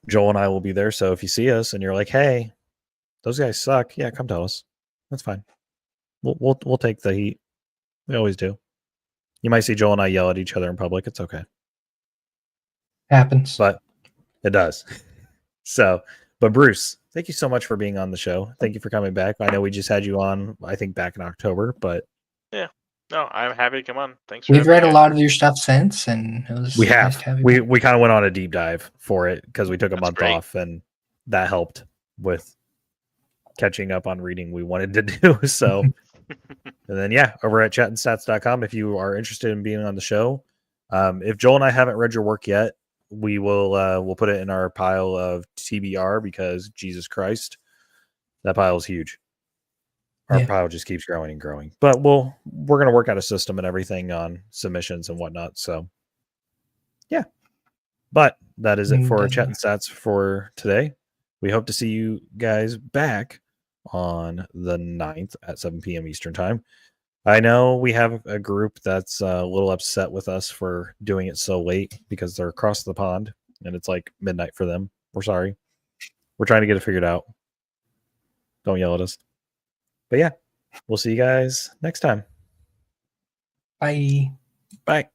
Joel and I will be there. So if you see us and you're like, hey, those guys suck, come tell us. That's fine. We'll take the heat. We always do. You might see Joel and I yell at each other in public. It's okay. Happens. But it does. But Bruce, thank you so much for being on the show. Thank you for coming back. I know we just had you on, I think, back in October, but no, I'm happy to come on. Thanks. We've read a lot of your stuff since, and it was we nice have. We kind of went on a deep dive for it because we took a month off, and that helped with catching up on reading we wanted to do. So, and then over at chattinstats.com if you are interested in being on the show. If Joel and I haven't read your work yet, we will we'll put it in our pile of TBR because Jesus Christ, that pile is huge. Our pile just keeps growing and growing. But we're gonna work out a system and everything on submissions and whatnot. So but that is it for Chattin' Stats for today. We hope to see you guys back on the 9th at 7 p.m. Eastern Time. I know we have a group that's a little upset with us for doing it so late because they're across the pond and it's like midnight for them. We're sorry. We're trying to get it figured out. Don't yell at us. But yeah, we'll see you guys next time. Bye. Bye.